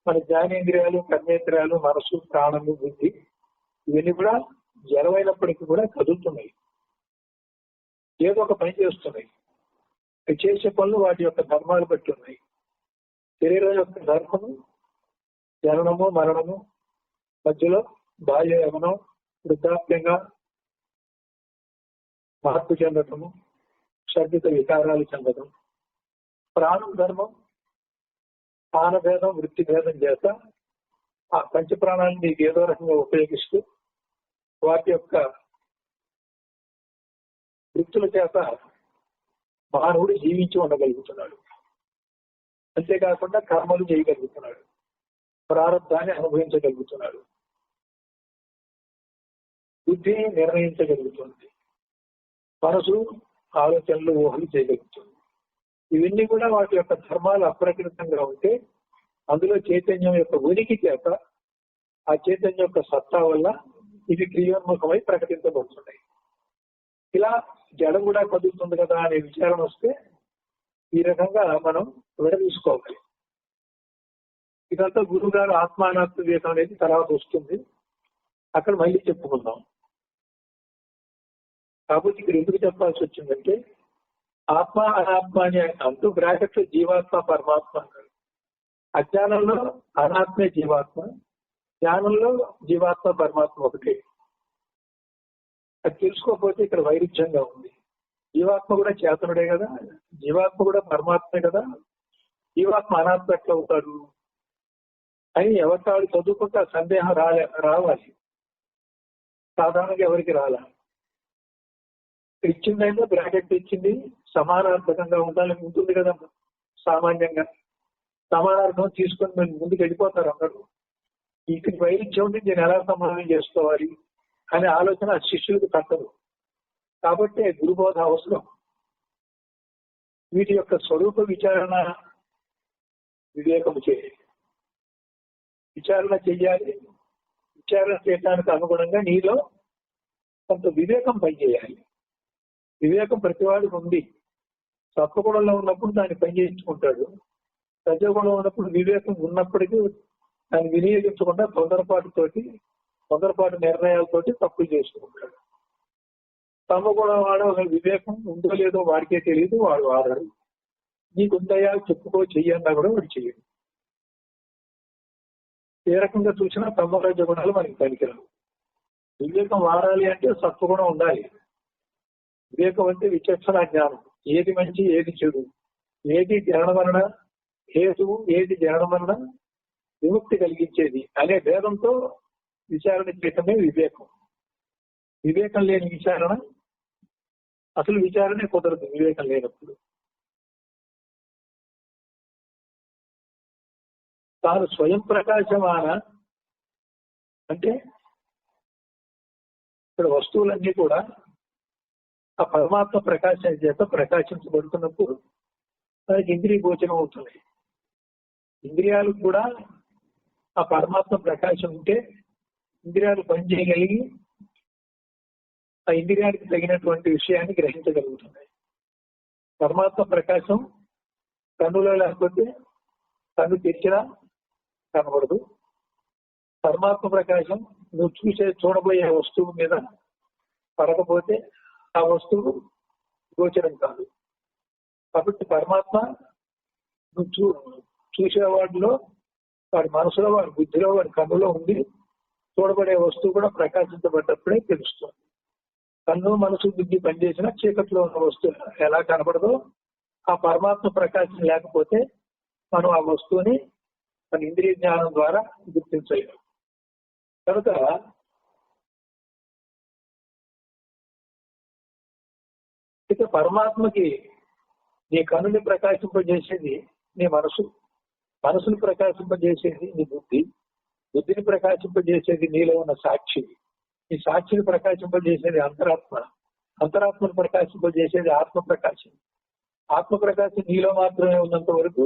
మన జ్ఞానేంద్రియాలు, కర్మేంద్రియాలు, మనసు, ప్రాణము, బుద్ధి ఇవన్నీ కూడా జడమైనప్పటికీ కూడా కదులుతున్నాయి. ఏదో ఒక పని చేస్తున్నాయి. అవి చేసే పనులు వాటి యొక్క ధర్మాలు బట్టి ఉన్నాయి. శరీరం యొక్క ధర్మము జననము, మరణము, మధ్యలో బాల్య యవనం, వృద్ధాప్యంగా మార్పు చెందటము, షడ్జిత వికారాలు చెందడం. ప్రాణం ధర్మం స్థానభేదం, వృత్తి భేదం చేత ఆ పంచప్రాణాలను నీకు ఏదో రకంగా ఉపయోగిస్తూ వాటి యొక్క వృత్తుల చేత మానవుడు జీవించి ఉండగలుగుతున్నాడు. అంతేకాకుండా కర్మలు చేయగలుగుతున్నాడు, ప్రారంధాన్ని అనుభవించగలుగుతున్నాడు, బుద్ధి నిర్ణయించగలుగుతుంది, మనసు ఆలోచనలు ఊహలు చేయగలుగుతుంది. ఇవన్నీ కూడా వాటి యొక్క ధర్మాలు అప్రకృతంగా ఉంటే అందులో చైతన్యం యొక్క ఉనికి చేత ఆ చైతన్యం యొక్క సత్తా వల్ల ఇవి క్రియోన్ముఖమై ప్రకటించబడుతున్నాయి. ఇలా జడం కూడా కదులుతుంది కదా అనే విచారణ వస్తే ఈ రకంగా మనం విడదీసుకోవాలి. ఇదంతా గురువు గారు ఆత్మానాత్మ వివేకం అనేది తర్వాత వస్తుంది, అక్కడ మళ్ళీ చెప్పుకుందాం. కాబట్టి ఇక్కడ ఎందుకు చెప్పాల్సి వచ్చిందంటే ఆత్మ అనాత్మ అని అంటూ బ్రాకెట్లో జీవాత్మ పరమాత్మ అన్నాడు. అజ్ఞానంలో అనాత్మే జీవాత్మ, జ్ఞానంలో జీవాత్మ పరమాత్మ ఒకటే. అది తెలుసుకోకపోతే ఇక్కడ వైరుధ్యంగా ఉంది. జీవాత్మ కూడా చేతనుడే కదా, జీవాత్మ కూడా పరమాత్మే కదా, జీవాత్మ అనాత్మ ఎట్లా అవుతాడు అని ఎవరికాడు చదువుకుంటే ఆ సందేహం రావాలి. సాధారణంగా ఎవరికి రాలా. ఇచ్చిందైనా బ్రాకెట్ ఇచ్చింది సమానార్థకంగా ఉండాలని ఉంటుంది కదా. సామాన్యంగా సమానార్థం తీసుకొని మేము ముందుకు వెళ్ళిపోతారు అందరూ. ఇక్కడ వైరుధ్యం ఉండి నేను ఎలా సమాధానం చేసుకోవాలి అనే ఆలోచన శిష్యులకు తట్టదు. కాబట్టి గురుబోధ అవసరం. వీటి యొక్క స్వరూప విచారణ వివేకము చేయాలి. విచారణ చెయ్యాలి. విచారణ చేయడానికి అనుగుణంగా నీలో కొంత వివేకం పనిచేయాలి. వివేకం ప్రతివాడికి ఉంది. సత్వగుణంలో ఉన్నప్పుడు దాన్ని పనిచేయించుకుంటాడు. రజోగుణంలో ఉన్నప్పుడు వివేకం ఉన్నప్పటికీ దాన్ని వినియోగించకుండా తొందరపాటు నిర్ణయాలతోటి తప్పులు చేసుకుంటాడు. తమగుణం వాడు వివేకం ఉందో లేదో వాడికే తెలియదు, వాడు వాడాడు. నీకు ఉందయ్యా చెప్పుకో చెయ్యన్నా కూడా వాడు చెయ్యడు. ఏ రకంగా చూసినా తమరజ గుణాలు మనకి పనికిరావు. వివేకం వాడాలి అంటే సత్వగుణం ఉండాలి. వివేకం అంటే విచక్షణ జ్ఞానం. ఏది మంచి ఏది చెడు, ఏది జననమరణ హేతువు, ఏది జననమరణ విముక్తి కలిగించేది అనే భేదంతో విచారణ చేయటమే వివేకం. వివేకం లేని విచారణ, అసలు విచారణే కుదరదు వివేకం లేనప్పుడు. తాను స్వయం ప్రకాశమాన అంటే ఇక్కడ వస్తువులన్నీ కూడా ఆ పరమాత్మ ప్రకాశం చేత ప్రకాశించబడుతున్నప్పుడు మనకి ఇంద్రియ గోచరం అవుతుంది. ఇంద్రియాలు కూడా ఆ పరమాత్మ ప్రకాశం ఉంటే ఇంద్రియాలు పనిచేయగలిగి ఆ ఇంద్రియానికి తగినటువంటి విషయాన్ని గ్రహించగలుగుతున్నాయి. పరమాత్మ ప్రకాశం కన్నులో లేకపోతే కన్ను తెచ్చినా కనబడదు. పరమాత్మ ప్రకాశం నువ్వు చూడబోయే వస్తువు మీద పడకపోతే ఆ వస్తువు గోచరం కాదు. కాబట్టి పరమాత్మ నువ్వు చూసేవాడిలో, వాడి మనసులో, వాడి బుద్ధిలో, వాడి కన్నులో ఉంది. చూడబడే వస్తువు కూడా ప్రకాశించబడ్డప్పుడే తెలుస్తుంది. కన్ను, మనసు, బుద్ధి పనిచేసిన చీకట్లో ఉన్న వస్తువు ఎలా కనబడదో ఆ పరమాత్మ ప్రకాశం లేకపోతే మనం ఆ వస్తువుని మన ఇంద్రియ జ్ఞానం ద్వారా గుర్తించలేము. కనుక ఇక పరమాత్మకి నీ కన్నుని ప్రకాశింపజేసేది నీ మనసు, మనసుని ప్రకాశింపజేసేది నీ బుద్ధి, బుద్ధిని ప్రకాశింపజేసేది నీలో ఉన్న సాక్షి, ఈ సాక్షిని ప్రకాశింపజేసేది అంతరాత్మ, అంతరాత్మను ప్రకాశింపజేసేది ఆత్మ ప్రకాశం. ఆత్మ ప్రకాశం నీలో మాత్రమే ఉన్నంత వరకు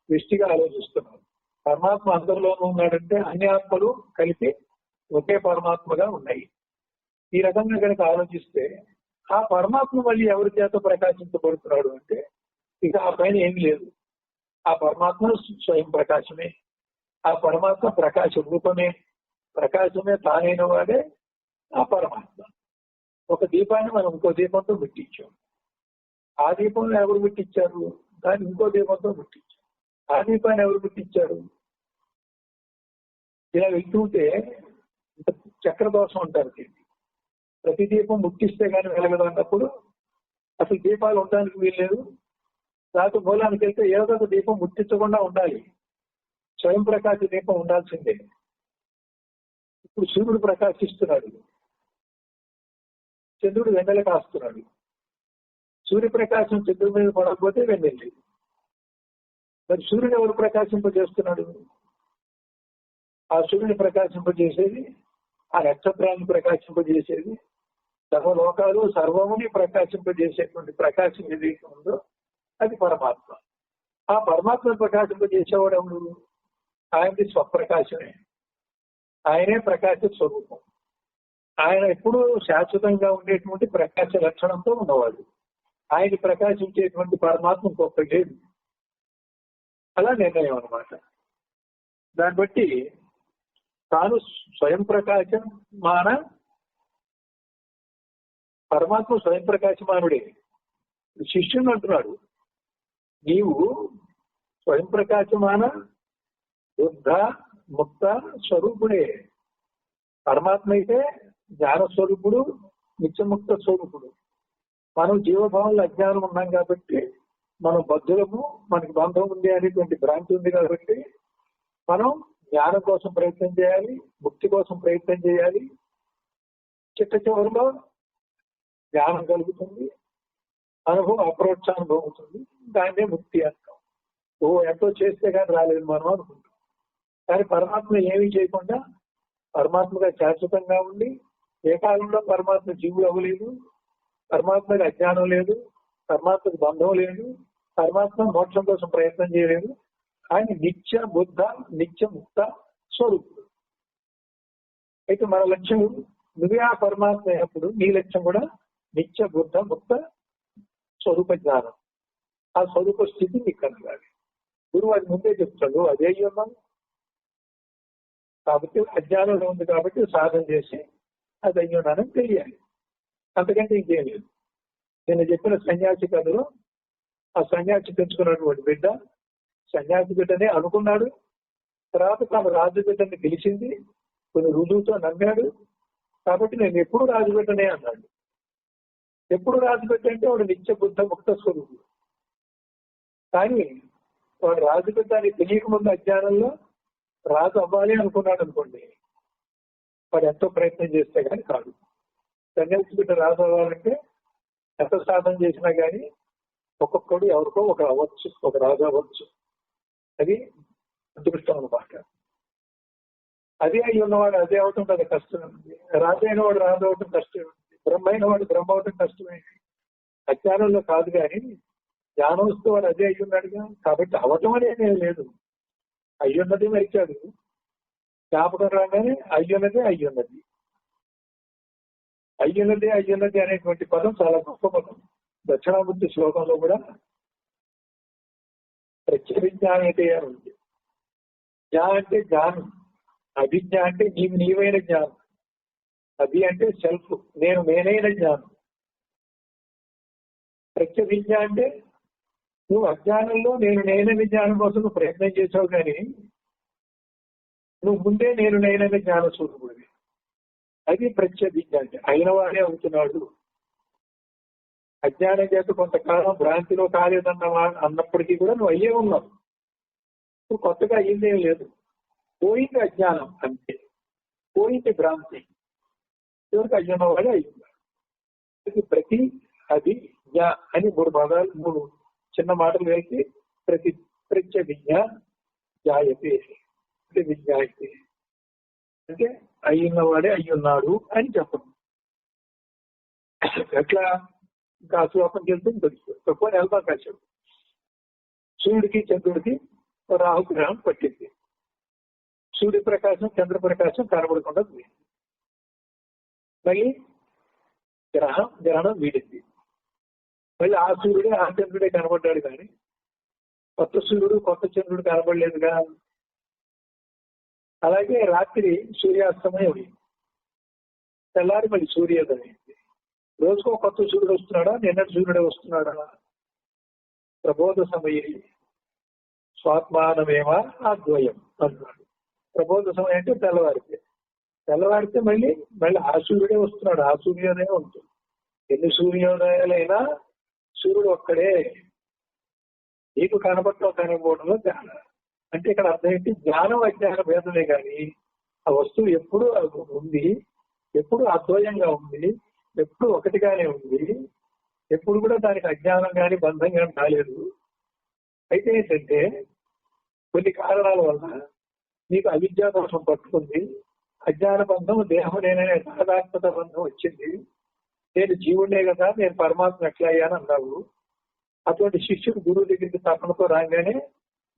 దృష్టిగా ఆలోచిస్తున్నాం. పరమాత్మ అందరిలోనూ ఉన్నాడంటే అన్ని ఆత్మలు కలిపి ఒకే పరమాత్మగా ఉన్నాయి. ఈ రకంగా కనుక ఆలోచిస్తే ఆ పరమాత్మ మళ్ళీ ఎవరి చేత ప్రకాశించబడుతున్నాడు అంటే ఇక ఆ పైన ఏమీ లేదు. ఆ పరమాత్మ స్వయం ప్రకాశమే, ఆ పరమాత్మ ప్రకాశ రూపమే, ప్రకాశమే తానైన వాడే ఆ పరమాత్మ. ఒక దీపాన్ని మనం ఇంకో దీపంతో ముట్టించాం. ఆ దీపంలో ఎవరు ముట్టించారు? దాన్ని ఇంకో దీపంతో ముట్టించాం. ఆ దీపాన్ని ఎవరు ముట్టించారు? ఇలా వెళ్తుంటే చక్ర దోషం అంటారు దీన్ని. ప్రతి దీపం ముట్టిస్తే కానీ వెలగదు అన్నప్పుడు అసలు దీపాలు ఉండడానికి వీల్లేదు. రాత్రి మూలానికి వెళ్తే ఏదో ఒక దీపం ముట్టించకుండా ఉండాలి. స్వయం ప్రకాశ దీపం ఉండాల్సిందే. ఇప్పుడు సూర్యుడు ప్రకాశిస్తున్నాడు, చంద్రుడు వెన్నెల కాస్తున్నాడు. సూర్యప్రకాశం చంద్రుడి మీద పడకపోతే వెన్నెల్లి. మరి సూర్యుడు ఎవరు ప్రకాశింపజేస్తున్నాడు? ఆ సూర్యుని ప్రకాశింపజేసేది, ఆ నక్షత్రాన్ని ప్రకాశింపజేసేది, సర్వలోకాలు సర్వముని ప్రకాశింపజేసేటువంటి ప్రకాశం ఏదైతే ఉందో అది పరమాత్మ. ఆ పరమాత్మను ప్రకాశింపజేసేవాడు ఎవరు? ఆయనది స్వప్రకాశమే. ఆయనే ప్రకాశ స్వరూపం. ఆయన ఎప్పుడూ శాశ్వతంగా ఉండేటువంటి ప్రకాశ లక్షణంతో ఉన్నవాడు. ఆయన ప్రకాశించేటువంటి పరమాత్మ ఇంకొక లేదు. అలా నిర్ణయం అన్నమాట. దాన్ని బట్టి తాను స్వయం ప్రకాశం మాన, పరమాత్మ స్వయం ప్రకాశమానుడే. శిష్యుని అంటున్నాడు, నీవు స్వయం ప్రకాశమాన బుద్ధ ముక్త స్వరూపుడే. పరమాత్మ అయితే జ్ఞాన స్వరూపుడు, నిత్యముక్త స్వరూపుడు. మనం జీవభావంలో అజ్ఞానం ఉన్నాం కాబట్టి మనం బద్ధులము, మనకి బంధం ఉంది అనేటువంటి భ్రాంతి ఉంది కాబట్టి మనం జ్ఞానం కోసం ప్రయత్నం చేయాలి, ముక్తి కోసం ప్రయత్నం చేయాలి. చిట్ట చివరిలో జ్ఞానం కలుగుతుంది, అనుభవం అప్రోక్షానుభవం అవుతుంది. దాన్నే ముక్తి అంటాం. ఎంతో చేస్తే కానీ రాలేదు మనం అనుకుంటాం. కానీ పరమాత్మ ఏమీ చేయకుండా పరమాత్మగా శాశ్వతంగా ఉండి ఏ కాలంలో పరమాత్మ జీవుడు అవ్వలేదు, పరమాత్మకి అజ్ఞానం లేదు, పరమాత్మకి బంధం లేదు, పరమాత్మ మోక్షం కోసం ప్రయత్నం చేయలేదు. ఆయన నిత్య బుద్ధ నిత్య ముక్త స్వరూపుడు. అయితే మన లక్ష్యం నువ్వే ఆ పరమాత్మ అయినప్పుడు నీ లక్ష్యం కూడా నిత్య బుద్ధ ముక్త స్వరూప జ్ఞానం. ఆ స్వరూప స్థితి నీకు కలగాలి. గురువు అది ముందే చెప్తాడు, అదే అయ్యున్నాను కాబట్టి అజ్ఞానంలో ఉంది కాబట్టి సాధన చేసి అది అయ్యున్నానని తెలియాలి. అంతకంటే ఇంకేం లేదు. నేను చెప్పిన సన్యాసి కథలో ఆ సన్యాసి పెంచుకున్నటువంటి బిడ్డ సన్యాసి బిడ్డనే అనుకున్నాడు. తర్వాత తాను రాజు బిడ్డని తెలిసింది, కొన్ని రుజువుతో నమ్మాడు. కాబట్టి నేను ఎప్పుడు రాజు బిడ్డనే అన్నాడు. ఎప్పుడు రాజు బిడ్డ అంటే వాడు నిత్య బుద్ధ ముక్త స్వరూపుడు. కానీ వాడు రాజు బిడ్డ అని తెలియకముందు అజ్ఞానంలో రాజు అవ్వాలి అనుకున్నాడు అనుకోండి, వాడు ఎంతో ప్రయత్నం చేస్తే కానీ కాదు. సన్యాసి బిడ్డ రాజు అవ్వాలంటే ఎంత సాధన చేసినా కానీ ఒక్కొక్కడు ఎవరికో ఒక అవ్వచ్చు, ఒక రాజు అవ్వచ్చు. అది అదృష్టం అన్నమాట. అదే అయి ఉన్నవాడు అదే అవటం కదా కష్టం ఉంది. రాజు అయిన వాడు రాజు అవటం కష్టమే ఉంది. బ్రహ్మ అయిన వాడు బ్రహ్మ అవటం కష్టమైంది. అజ్ఞానంలో కాదు కానీ జ్ఞానం వస్తే వాడు అదే అయ్యి ఉన్నాడుగా. కాబట్టి అవటం అనేది లేదు. అయ్యున్నది మరిచాడు. జ్ఞాపకం రాగానే అయ్యున్నదే అయ్యున్నది. అయ్యున్నది అనేటువంటి పదం చాలా గొప్ప పదం. దక్షిణామూర్తి శ్లోకంలో కూడా ప్రత్యభిజ్ఞానతే అని ఉంది. జ్ఞా అంటే జ్ఞానం, అభిజ్ఞ అంటే నీవైన జ్ఞానం, అభి అంటే సెల్ఫ్, నేనైన జ్ఞానం. ప్రత్యభిజ్ఞ అంటే నువ్వు అజ్ఞానంలో నేనైన జ్ఞానం కోసం నువ్వు ప్రయత్నం చేసావు కానీ నువ్వు ముందే నేనైన జ్ఞాన స్వరూపుడివి. అది ప్రత్యభిజ్ఞ అంటే అయిన వాడే అవుతున్నాడు. అజ్ఞానం చేత కొంతకాలం భ్రాంతిలో అన్నప్పటికీ కూడా నువ్వు అయ్యే ఉన్నావు. నువ్వు కొత్తగా అయ్యిందేం లేదు. పోయింది అజ్ఞానం అంతే, పోయింది భ్రాంతి. ఎవరికి అయ్యున్నవాడే అయ్యున్నాడు. ప్రతి అది జ్ఞ అని మూడు చిన్న మాటలు వేసి ప్రత్యభిజ్ఞ జాయతే, విజ్ఞాయితే అంటే అయ్యున్నవాడే అయ్యున్నాడు అని చెప్పడం. ఎట్లా ఇంకా ఆ శ్లోకంకి వెళ్తే తక్కువ వెళ్తాం కాసేపు. సూర్యుడికి చంద్రుడికి రాహుగ్రహం పట్టింది. సూర్యప్రకాశం చంద్రప్రకాశం కనబడకుండా పోయింది. మళ్ళీ గ్రహణం వీడింది. మళ్ళీ ఆ సూర్యుడే ఆ చంద్రుడే కనబడ్డాడు కానీ కొత్త సూర్యుడు కొత్త చంద్రుడు కనబడలేదుగా. అలాగే రాత్రి సూర్యాస్తమయం అయింది. తెల్లారి మళ్ళీ సూర్యోదయం అయింది. రోజుకో కొత్త సూర్యుడు వస్తున్నాడా, నిన్నటి సూర్యుడే వస్తున్నాడా? ప్రబోధ సమయం స్వాత్మానమేమా అద్వయం అన్నాడు. ప్రబోధ సమయం అంటే తెల్లవారితే మళ్ళీ ఆ సూర్యుడే వస్తున్నాడు. ఆ సూర్యోదయం ఉంటుంది. ఎన్ని సూర్యోదయాలైనా సూర్యుడు ఒక్కడే. నీకు కనబడటం కనబడటంలో తేడా. అంటే ఇక్కడ అర్థం ఏంటి? జ్ఞానం అజ్ఞాన భేదమే కానీ ఆ వస్తువు ఎప్పుడు ఉంది, ఎప్పుడు అద్వయంగా ఉంది, ఎప్పుడు ఒకటిగానే ఉంది. ఎప్పుడు కూడా దానికి అజ్ఞానం కానీ బంధం కానీ కాలేదు. అయితే ఏంటంటే కొన్ని కారణాల వల్ల నీకు అవిద్యా దోషం పట్టుకుంది. అజ్ఞాన బంధం దేహం నేననే తాదాత్మత బంధం వచ్చింది. నేను జీవుడే కదా, నేను పరమాత్మ ఎట్లా అయ్యాను అన్నావు. అటువంటి శిష్యుడు గురువు దగ్గరికి తపనతో రాగానే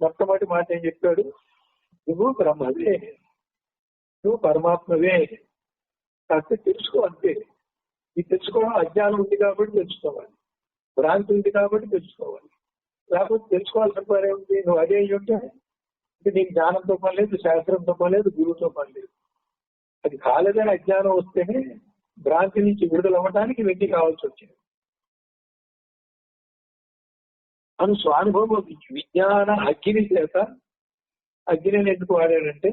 మొట్టమొదటి మాట ఏం చెప్పాడు? నువ్వు బ్రహ్మవే, నువ్వు పరమాత్మవే, కాకపోతే తెలుసుకో అంతే. ఈ తెలుసుకోవడం అజ్ఞానం ఉంది కాబట్టి తెలుసుకోవాలి, భ్రాంతి ఉంది కాబట్టి తెలుసుకోవాలి. లేకపోతే తెలుసుకోవాల్సిన పని ఏముంది? నువ్వు అదే అయ్యి ఉంటే నీకు జ్ఞానంతో పని లేదు, శాస్త్రంతో పని లేదు, గురువుతో పని లేదు. అది కాలేదని అజ్ఞానం వస్తేనే భ్రాంతి నుంచి విడుదల అవ్వడానికి వెండి కావాల్సి వచ్చింది. అను స్వానుభవం విజ్ఞాన అగ్ని చేత, అగ్నిని ఎందుకు వాడాడంటే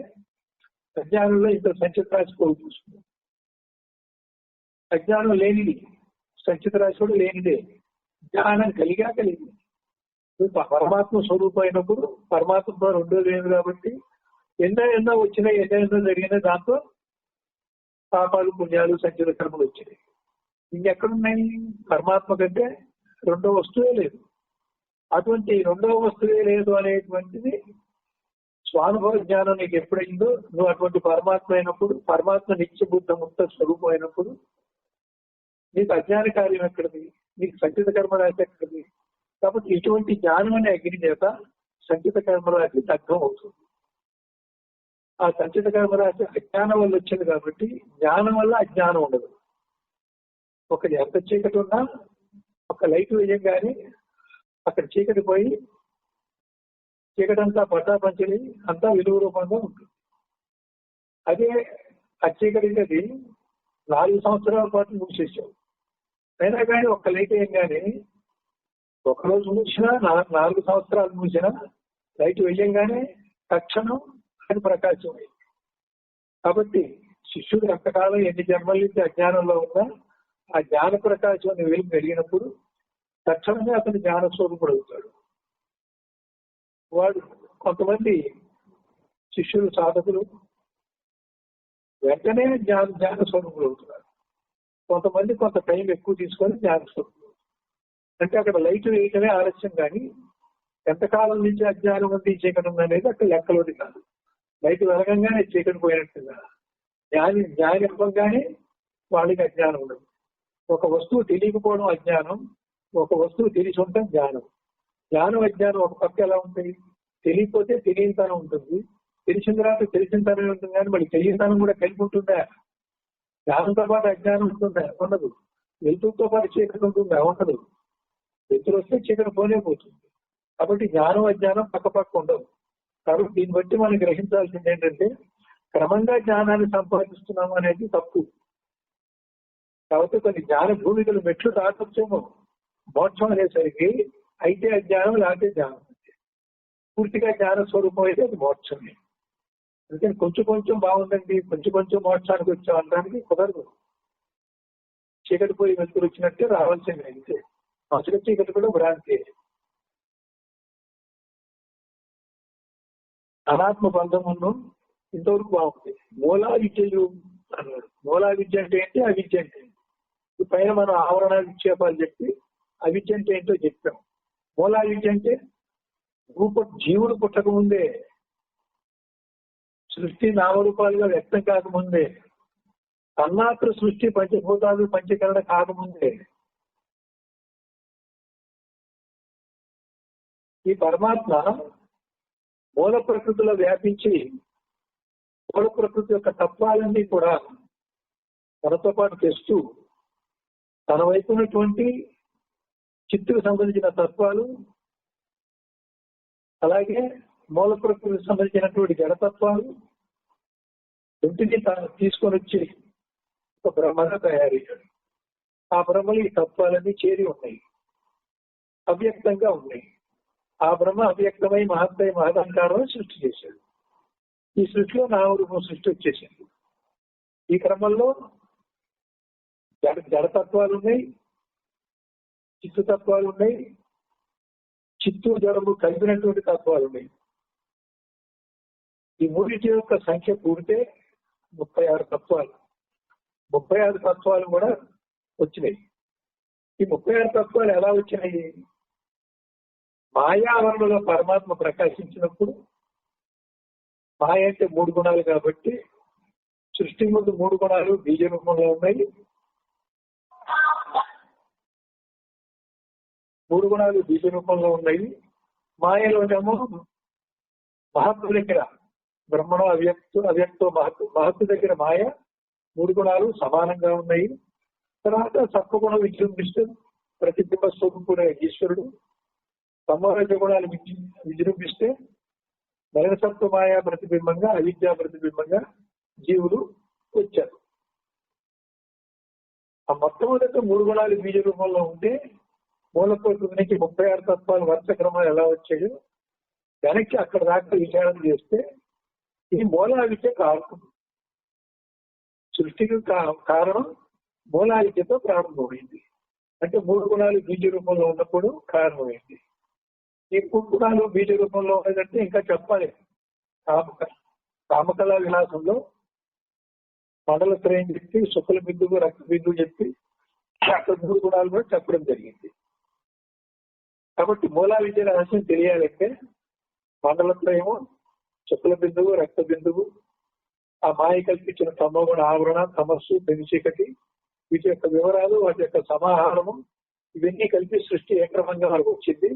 అజ్ఞానంలో ఇంత సంచిత రాశి చూస్తుంది. అజ్ఞానం లేనిది, సంచిత రాశి కూడా లేనిదే. జ్ఞానం కలిగింది. పరమాత్మ స్వరూపం అయినప్పుడు పరమాత్మతో రెండోది లేదు కాబట్టి ఎన్నో వచ్చినాయి, ఎన్నో జరిగినాయి. దాంతో పాపాలు పుణ్యాలు సంచిత కర్మలు వచ్చినాయి. ఇంకెక్కడున్నాయి? పరమాత్మ కంటే రెండో వస్తువే లేదు. అటువంటి రెండవ వస్తువే లేదు అనేటువంటిది స్వానుభవ జ్ఞానం నీకు ఎప్పుడైందో, నువ్వు అటువంటి పరమాత్మ అయినప్పుడు, పరమాత్మ నిత్యబుద్ధ ముక్త స్వరూపం అయినప్పుడు నీకు అజ్ఞాన కార్యం ఎక్కడిది? నీకు సంచిత కర్మరాశి ఎక్కడిది? కాబట్టి ఇటువంటి జ్ఞానం అనే అగ్ని చేత సంచిత కర్మరాశి దగ్ధం అవుతుంది. ఆ సంచిత కర్మరాశి అజ్ఞానం వల్ల వచ్చింది కాబట్టి జ్ఞానం వల్ల అజ్ఞానం ఉండదు. ఒక ఎంత చీకటి ఉన్నా ఒక లైట్ వేయంగానే అక్కడ చీకటి పోయి చీకటంతా పటాపంచలి అంతా విలువ రూపంగా ఉంటుంది. అదే ఆ చీకటి అది 4 సంవత్సరాల పాటు మూసేసావు. అయినా కానీ ఒక్క లైట్ వేయంగానే, ఒకరోజు మూసినా 4 సంవత్సరాలు మూసినా లైట్ వేయంగానే తక్షణం అది ప్రకాశం అయింది. కాబట్టి శిష్యుడు ఎంతకాలం ఎన్ని జన్మల నుంచి అజ్ఞానంలో ఉన్నా ఆ జ్ఞాన ప్రకాశం వెలుగు పెరిగినప్పుడు తక్షణమే అతను జ్ఞాన స్వరూపుడు అవుతాడు. వాడు కొంతమంది శిష్యులు సాధకులు వెంటనే జ్ఞాన స్వరూపులు అవుతున్నారు. కొంతమంది కొంత టైం ఎక్కువ తీసుకొని జ్ఞానం. అంటే అక్కడ లైట్ వేయటమే ఆలస్యం, కానీ ఎంతకాలం నుంచి అజ్ఞానం ఉంది చీకటి ఉంది అనేది అక్కడ లెక్కలోది కాదు. లైట్ వెలగంగానే చీకటి పోయినట్టుగా జ్ఞానం ఇవ్వగానే వాళ్ళకి అజ్ఞానం ఉండదు. ఒక వస్తువు తెలియకపోవడం అజ్ఞానం, ఒక వస్తువు తెలిసి ఉండటం జ్ఞానం. జ్ఞానం అజ్ఞానం ఒక పక్క ఎలా ఉంటాయి? తెలియకపోతే తెలియనితనం ఉంటుంది, తెలిసిన తర్వాత తెలిసినతనం ఉంటుంది, కానీ మళ్ళీ తెలియనితనం కూడా కలిపి ఉంటుందా? జ్ఞానంతో పాటు అజ్ఞానం ఉంటుందా? ఉండదు. వెలుతురుతో పాటు చీకటి ఉంటుందా? ఉండదు. వెలుతురు వస్తే చీకటి పోనే పోతుంది. కాబట్టి జ్ఞానం అజ్ఞానం పక్క ఉండవు. కాబట్టి దీన్ని బట్టి మనం గ్రహించాల్సింది ఏంటంటే, క్రమంగా జ్ఞానాన్ని సంపాదిస్తున్నాం అనేది తప్పు. కాబట్టి కొన్ని జ్ఞాన భూమికలు మెట్లు దాటొచ్చేమో మోక్షం అనేసరికి, అయితే అజ్ఞానం లేకపోతే జ్ఞానం. పూర్తిగా జ్ఞాన స్వరూపం అయితే అది మోక్షమే. అందుకని కొంచెం కొంచెం బాగుందండి, కొంచెం కొంచెం మోక్షానికి వచ్చాం అనడానికి కుదరదు. చీకటి పోయి వెలుతురు వచ్చినట్టే రావాల్సింది. అయితే అసలు చీకటి కూడా భ్రాంతి. అనాత్మ బంధమును ఇంతవరకు బాగుంది. మూలా విద్యలు అన్నాడు. మూలా విద్య అంటే ఏంటి, అవిద్య అంటే ఏంటి? పైన మనం ఆవరణ విక్షేపాలు చెప్పి అవిద్య అంటే ఏంటో చెప్పాం. మూలా విద్య అంటే జీవుడు పుట్టక ముందే, సృష్టి నామరూపాలుగా వ్యక్తం కాకముందే, తన్మాత్ర సృష్టి పంచభూతాలు పంచకరణ కాకముందే ఈ పరమాత్మ మూల ప్రకృతిలో వ్యాపించి మూల ప్రకృతి యొక్క తత్వాలన్నీ కూడా తనతో పాటు తెస్తూ, తన వైపు ఉన్నటువంటి చిత్తుకు సంబంధించిన తత్వాలు, అలాగే మూల ప్రకృతికి సంబంధించినటువంటి జడతత్వాలు ఇంటిని తీసుకొని వచ్చి ఒక బ్రహ్మగా తయారయ్యాడు. ఆ బ్రహ్మలు ఈ తత్వాలన్నీ చేరి ఉన్నాయి, అవ్యక్తంగా ఉన్నాయి. ఆ బ్రహ్మ అవ్యక్తమై మహత్తై మహదంకారం సృష్టి చేశాడు. ఈ సృష్టిలో నామరూపం సృష్టి వచ్చేసింది. ఈ క్రమంలో జడతత్వాలు ఉన్నాయి, చిత్తుతత్వాలు ఉన్నాయి, చిత్తు జడము కలిపినటువంటి తత్వాలు ఉన్నాయి. ఈ మూడింటి యొక్క సంఖ్య కూడితే 36 తత్వాలు. 36 తత్వాలు కూడా వచ్చినాయి. ఈ 36 తత్వాలు ఎలా వచ్చినాయి? మాయావరణలో పరమాత్మ ప్రకాశించినప్పుడు, మాయ అంటే 3 గుణాలు కాబట్టి, సృష్టి ముందు 3 గుణాలు బీజ రూపంలో ఉన్నాయి. 3 గుణాలు బీజ రూపంలో ఉన్నాయి. మాయలోనేమో మహత్తు దగ్గర బ్రహ్మణో అవ్యక్తో మహత్తు దగ్గర మాయ 3 గుణాలు సమానంగా ఉన్నాయి. తర్వాత సత్వగుణం విజృంభిస్తూ ప్రతిబింబ స్వరూపుడే ఈశ్వరుడు, సమరజ గుణాలు విజృంభిస్తే నయనసత్వ మాయా ప్రతిబింబంగా, అవిద్యా ప్రతిబింబంగా జీవులు వచ్చారు. ఆ మొట్టమొదటి 3 గుణాలు బీజ రూపంలో ఉంటే మూల ప్రకృతి నుంచి 36 తత్వాలు వరుస క్రమం ఎలా వచ్చాయో వెనక్కి అక్కడ దాకా విచారణ చేస్తే ఈ మూలా విద్య కారణం. సృష్టికి కారణం మూలా విద్యతో ప్రారంభమైంది. అంటే 3 గుణాలు బీజ రూపంలో ఉన్నప్పుడు కారణమైంది. ఈ 3 గుణాలు బీజ రూపంలో ఉన్నదంటే ఇంకా చెప్పాలి. కామకళా విలాసంలో మండల శ్రేయం చెప్పి, శుక్ల బిందువు రక్త బిందువు చెప్పి అక్కడ 3 గుణాలు కూడా చెప్పడం జరిగింది. కాబట్టి మూలా విద్య రహస్యం తెలియాలంటే మండలత్రయము, శుక్ల బిందువు, రక్త బిందువు, ఆ మాయ కల్పించిన తమోగుణ ఆవరణ, తమస్సు, పెనుచీకటి, వీటి యొక్క వివరాలు, వాటి యొక్క సమాహారము, ఇవన్నీ కలిపి సృష్టి ఏక్రమంగా మనకు వచ్చింది.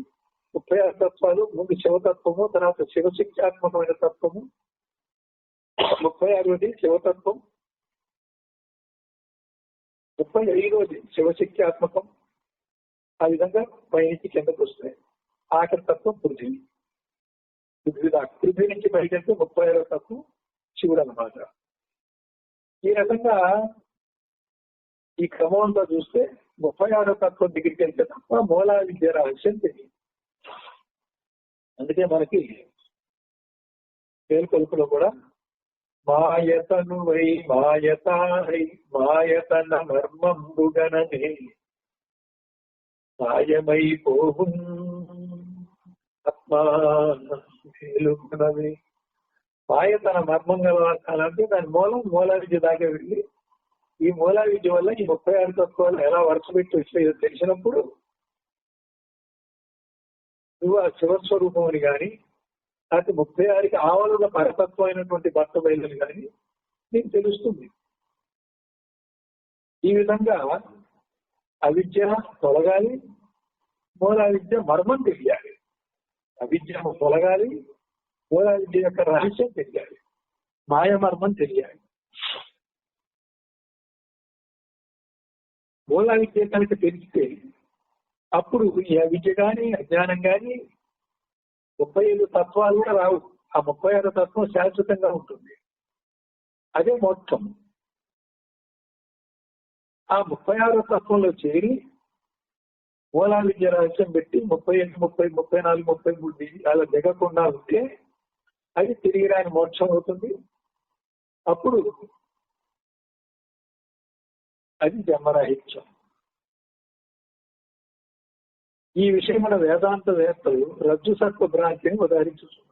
36 తత్వాలు. ముందు శివతత్వము, తర్వాత శివశక్త్యాత్మకమైన తత్వము, 36వది శివతత్వం, 35వది శివశక్త్యాత్మకం. ఆ విధంగా పైనుంచి కిందకు వస్తాయి. ఆఖరి తత్వం పృథ్వీ. పృథ్వీ నుంచి పైకెళ్తే 36వ తత్వం శివుడు అన్నమాట. ఈ రకంగా ఈ క్రమం అంతా చూస్తే 36వ తత్వం దగ్గరికి వెళ్తే తప్ప మూలా విద్య రహస్యం తెలియదు. అందుకే మనకి పేరుకొలుపులో కూడా మాయతను వై మాయతారై మాయతన మర్మంబుగననే మాయమై పోవు ఆత్మా మాయ తన మర్మం గలవాలంటే దాని మూలా విద్య దాకా వెళ్ళి ఈ మూలా విద్య వల్ల ఈ 36 తత్వాలు ఎలా వరుసపెట్టి వచ్చాయో తెలిసినప్పుడు నువ్వు ఆ శివస్వరూపం అని కానీ లేకపోతే 36కి ఆవలున్న పరతత్వం అయినటువంటి భర్త బయలుని కానీ నీకు తెలుస్తుంది. ఈ విధంగా అవిద్య తొలగాలి, మూలా విద్య మర్మం తెలియాలి. అవిద్య తొలగాలి, మూలా విద్య యొక్క రహస్యం తెలియాలి, మాయమర్మం తెలియాలి. మూలా విద్య కనుక తెలిస్తే అప్పుడు ఈ అవిద్య కానీ అజ్ఞానం కానీ 35 తత్వాలు కూడా రావు. ఆ 36 తత్వం శాశ్వతంగా ఉంటుంది. అదే మోక్షం. ఆ 36 తత్వంలో చేరి మూలా విద్య రహస్యం పెట్టి 38, 30, 34, 33 అలా దిగకుండా ఉంటే అది తిరిగి రాని మోక్షం అవుతుంది. అప్పుడు అది జన్మరాహిత్యం. ఈ విషయమైన వేదాంత వేత్తలు రజ్జు సర్ప భ్రాంతిని ఉదాహరించుతున్నారు.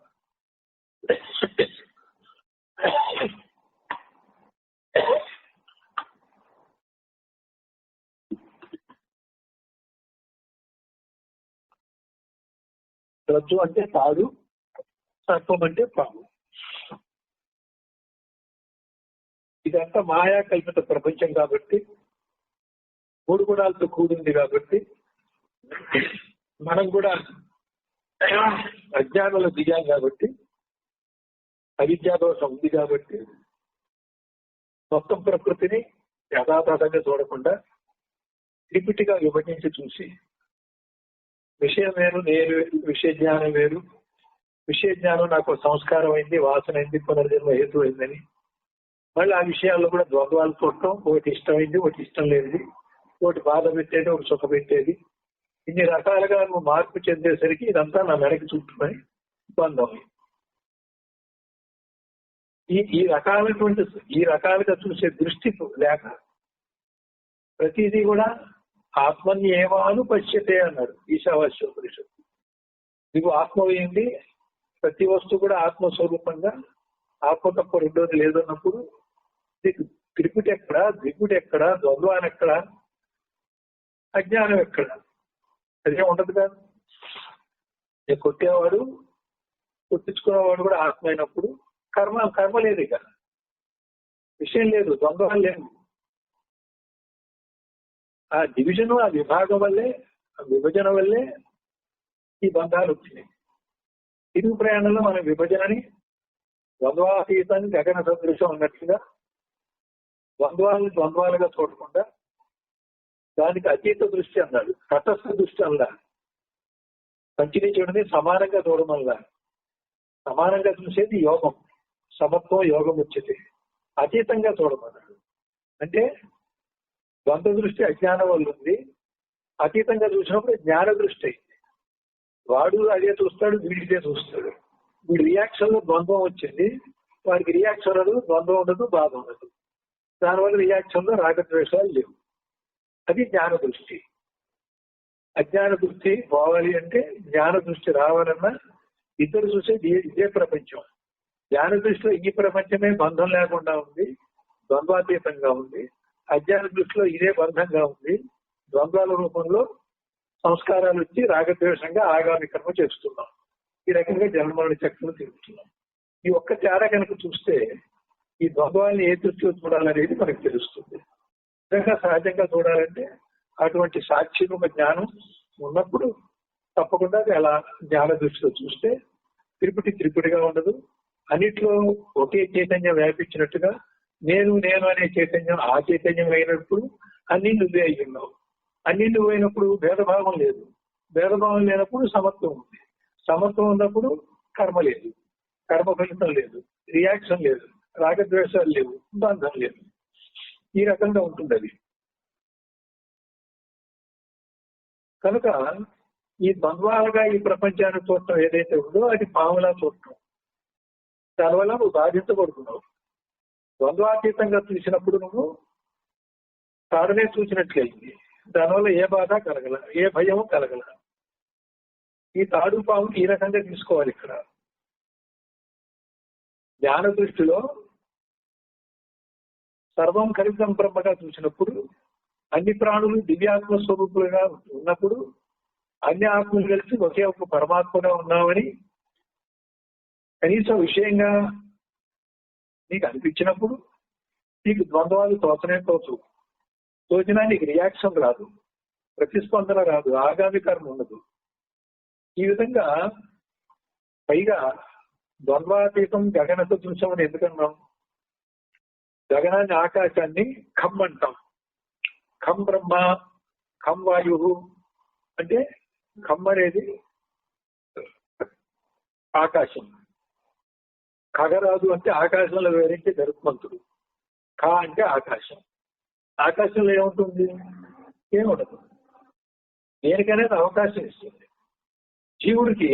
రజ్జు అంటే తాడు, సర్పం అంటే పాము. ఇదంతా మాయా కల్పిత ప్రపంచం కాబట్టి, 3 గుణాలతో కూడింది కాబట్టి, మనం కూడా అజ్ఞానంలో దిగాం కాబట్టి, అవిద్యాదోషం ఉంది కాబట్టి మొత్తం ప్రకృతిని యథాతథంగా చూడకుండా రిపిటిగా విభజించి చూసి విషయం వేరు, నేను విషయ జ్ఞానం వేరు, విషయ జ్ఞానం నాకు సంస్కారం అయింది, వాసన అయింది, పునర్జన్మ హేతు అయిందని మళ్ళీ ఆ విషయాల్లో కూడా ద్వంద్వాలు చూడటం, ఒకటి ఇష్టమైంది, ఒకటి ఇష్టం లేనిది, ఒకటి బాధ పెట్టేది, ఒకటి సుఖ పెట్టేది, ఇన్ని రకాలుగా నువ్వు మార్పు చెందేసరికి ఇదంతా నా మెడకి చుట్టుకొని బంధం. ఈ రకాలుగా చూసే దృష్టి లేక ప్రతిదీ కూడా ఆత్మన్యేవాను పశ్యతే అన్నాడు ఈశావాస్యోపనిషత్తు. నీకు ఆత్మవేయండి, ప్రతి వస్తువు కూడా ఆత్మస్వరూపంగా, ఆత్మ తప్ప రెండోది లేదన్నప్పుడు నీకు త్రిపుటి ఎక్కడ, ద్విపుటి ఎక్కడ, ద్వంద్వాన్ని ఎక్కడ, అజ్ఞానం ఎక్కడ? అదే ఉండదు కాదు. నేను కొట్టేవాడు, కొట్టించుకునేవాడు కూడా ఆత్మ అయినప్పుడు కర్మ లేదు, ఇక విషయం లేదు, ద్వంద్వాలు లేవు. ఆ డివిజన్, ఆ విభాగం వల్లే, ఆ విభజన వల్లే ఈ బంధాలు వచ్చినాయి. తిరుగు ప్రయాణంలో మన విభజనని ద్వంద్వాతీతాన్ని గగన సదృశం ఉన్నట్టుగా ద్వంద్వాలను ద్వంద్వాలుగా చూడకుండా దానికి అతీత దృష్టి అన్నాడు, తటస్థ దృష్టి అల్లా. పంచిని చూడని సమానంగా చూడమల్లా. సమానంగా చూసేది యోగం, సమత్వం యోగం వచ్చేది. అతీతంగా చూడమన్నాడు అంటే ద్వంద్వ దృష్టి అజ్ఞానం వల్ల ఉంది, అతీతంగా చూసినప్పుడు జ్ఞాన దృష్టి అయింది. వాడు అదే చూస్తాడు, వీడిదే చూస్తాడు. వీడి రియాక్షన్ లో ద్వంద్వం వచ్చింది, వాడికి రియాక్షన్ ఉండదు, ద్వంద్వం ఉండదు, బాధ ఉండదు. దానివల్ల రియాక్షన్ లో రాగద్వేషాలు లేవు. అది జ్ఞాన దృష్టి. అజ్ఞాన దృష్టి పోవాలి అంటే జ్ఞాన దృష్టి రావాలన్నా ఇద్దరు చూసేది ఇదే ప్రపంచం. జ్ఞాన దృష్టిలో ఈ ప్రపంచమే బంధం లేకుండా ఉంది, ద్వంద్వాతీతంగా ఉంది. అజ్ఞాన దృష్టిలో ఇదే బంధంగా ఉంది, ద్వంద్వాల రూపంలో సంస్కారాలు వచ్చి రాగద్వేషంగా ఆగామి కర్మ చేస్తున్నాం. ఈ రకంగా జన్మరణ చక్రం తిరుగుతున్నాం. ఈ ఒక్క తేడా కనుక చూస్తే ఈ ద్వంద్వాన్ని ఏ దృష్టిలో చూడాలనేది మనకు తెలుస్తుంది. నిజంగా సహజంగా చూడాలంటే అటువంటి సాక్షి రూప జ్ఞానం ఉన్నప్పుడు తప్పకుండా అది అలా జ్ఞాన దృష్టిలో చూస్తే త్రిపుటిగా ఉండదు. అన్నిట్లో ఒకే చైతన్యం వ్యాపించినట్టుగా నేను అనే చైతన్యం ఆ చైతన్యం అయినప్పుడు అన్ని నువ్వే అయి ఉన్నావు. అన్ని నువ్వైనప్పుడు భేదభావం లేదు, భేదభావం లేనప్పుడు సమత్వం ఉంది, సమత్వం ఉన్నప్పుడు కర్మ లేదు, కర్మ ఫలితం లేదు, రియాక్షన్ లేదు, రాగద్వేషాలు లేవు, బంధం లేదు. ఈ రకంగా ఉంటుంది అది. కనుక ఈ ద్వంద్వాలుగా ఈ ప్రపంచాన్ని చూడటం ఏదైతే ఉందో అది పాములా చూడటం. దానివల్ల నువ్వు బాధించబడుతున్నావు. ద్వంద్వాతీతంగా చూసినప్పుడు నువ్వు తాడనే చూసినట్లయింది. దానివల్ల ఏ బాధ కలగల, ఏ భయము కలగల. ఈ తాడు పాము ఈ రకంగా తీసుకోవాలి. ఇక్కడ జ్ఞాన దృష్టిలో సర్వం కలితం బ్రహ్మగా చూసినప్పుడు అన్ని ప్రాణులు దివ్యాత్మ స్వరూపులుగా ఉన్నప్పుడు అన్ని ఆత్మలు కలిసి ఒకే ఒక పరమాత్మగా ఉన్నామని కనీసం విషయంగా నీకు అనిపించినప్పుడు నీకు ద్వంద్వాలు తోచనే తోచినా నీకు రియాక్షన్ రాదు, ప్రతిస్పందన రాదు, ఆగామి కర్మ ఉండదు. ఈ విధంగా పైగా ద్వంద్వాతీతం గగన సదృశం అని ఎందుకన్నాం? గగనాన్ని ఆకాశాన్ని ఖమ్ అంటాం. ఖమ్ బ్రహ్మ, ఖమ్ వాయు అంటే ఖమ్ అనేది ఆకాశం, ఖగరాజు అంటే ఆకాశంలో వేరే గరుత్మంతుడు, ఖ అంటే ఆకాశం. ఆకాశంలో ఏముంటుంది? ఏముండదు. దేనికనేది అవకాశం ఇస్తుంది. జీవుడికి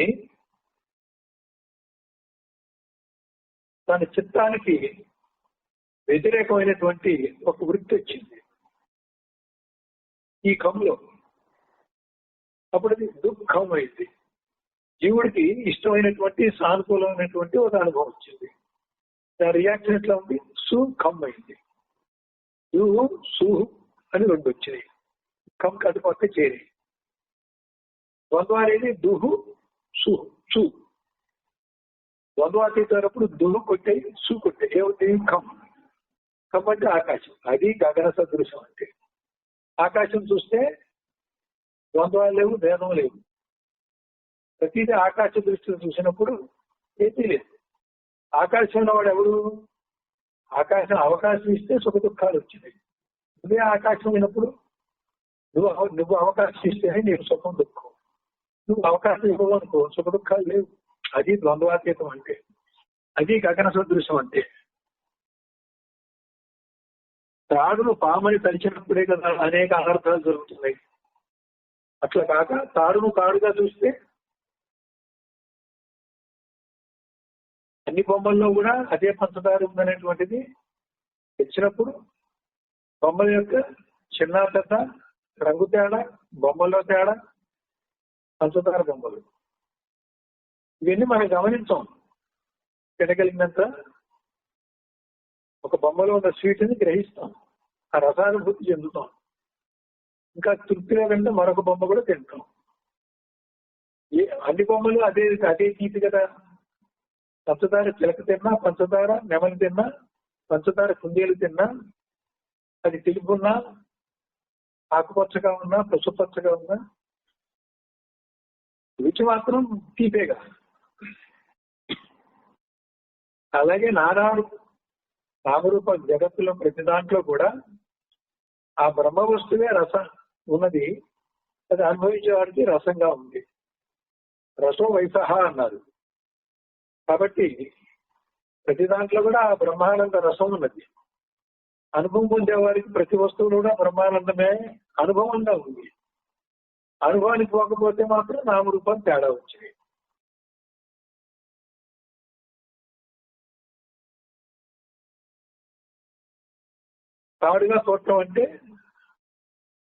తన చిత్తానికి వ్యతిరేకమైనటువంటి ఒక వృత్తి వచ్చింది ఈ కమ్ములో. అప్పుడు అది దుఃఖం అయింది. జీవుడికి ఇష్టమైనటువంటి సానుకూలమైనటువంటి ఒక అనుభవం వచ్చింది. దాని రియాక్షన్ ఎట్లా ఉంది? సుఖం అయింది. యూహు సుహు అని రెండు వచ్చినాయి. కమ్ కట్టుపక్క చేరి ద్వంద్వ అనేది దుహు సుహు సు. ద్వంద్వాతీతప్పుడు దుహు కొట్టాయి, సు కొట్టాయి. ఏమిటి? కమ్. కమ్ అంటే ఆకాశం. అది గగన సదృశం అంటే. ఆకాశం చూస్తే ద్వంద్వాలు లేవు, భేదం లేవు. ప్రతిదీ ఆకాశ దృష్టిని చూసినప్పుడు ఏదీ లేదు. ఆకాశంలో వాడు ఎవడు? ఆకాశం అవకాశం ఇస్తే సుఖ దుఃఖాలు వచ్చినాయి. నువ్వే ఆకాశం అయినప్పుడు నువ్వు అవకాశం ఇస్తేనే నీకు సుఖం దుఃఖం. నువ్వు అవకాశం ఇవ్వవనుకో సుఖ దుఃఖాలు లేవు. అది ద్వంద్వాతీతం అంటే. అది గగన సదృశం అంటే. తాడును పామని తలిచినప్పుడే కదా అనేక అనర్థాలు జరుగుతున్నాయి. అట్లా కాక తాడును తాడుగా చూస్తే అన్ని బొమ్మల్లో కూడా అదే పంచదార ఉందనేటువంటిది తెచ్చినప్పుడు బొమ్మల యొక్క చిన్న పెద్ద రంగు తేడా, బొమ్మల్లో తేడా, పంచదార బొమ్మలు ఇవన్నీ మనం గమనించాం. తినగలిగినంత ఒక బొమ్మలో ఉన్న స్వీట్ని గ్రహిస్తాం, ఆ రసానుభూతి చెందుతాం. ఇంకా తృప్తిగా వెంట మరొక బొమ్మ కూడా తింటాం. అన్ని బొమ్మలు అదే తీపి కదా. పంచదార చిలక తిన్నా, పంచదార నెమలి తిన్నా, పంచదార కుందేలు తిన్నా, అది తెలుపున్నా, ఆకుపచ్చగా ఉన్నా, పసుపచ్చగా ఉన్నా రుచి మాత్రం తీపేగా. అలాగే నామరూప జగత్తులో ప్రతి దాంట్లో కూడా ఆ బ్రహ్మ వస్తువే రసం ఉన్నది. అది అనుభవించేవాడికి రసంగా ఉంది. రసం వైసహ అన్నారు. కాబట్టి ప్రతి దాంట్లో కూడా ఆ బ్రహ్మానంద రసం ఉన్నది. అనుభవం పొందేవారికి ప్రతి వస్తువులు కూడా బ్రహ్మానందమే అనుభవంగా ఉంది. అనుభవానికి పోకపోతే మాత్రం నామరూపం తేడా వచ్చింది. తాడుగా చూడటం అంటే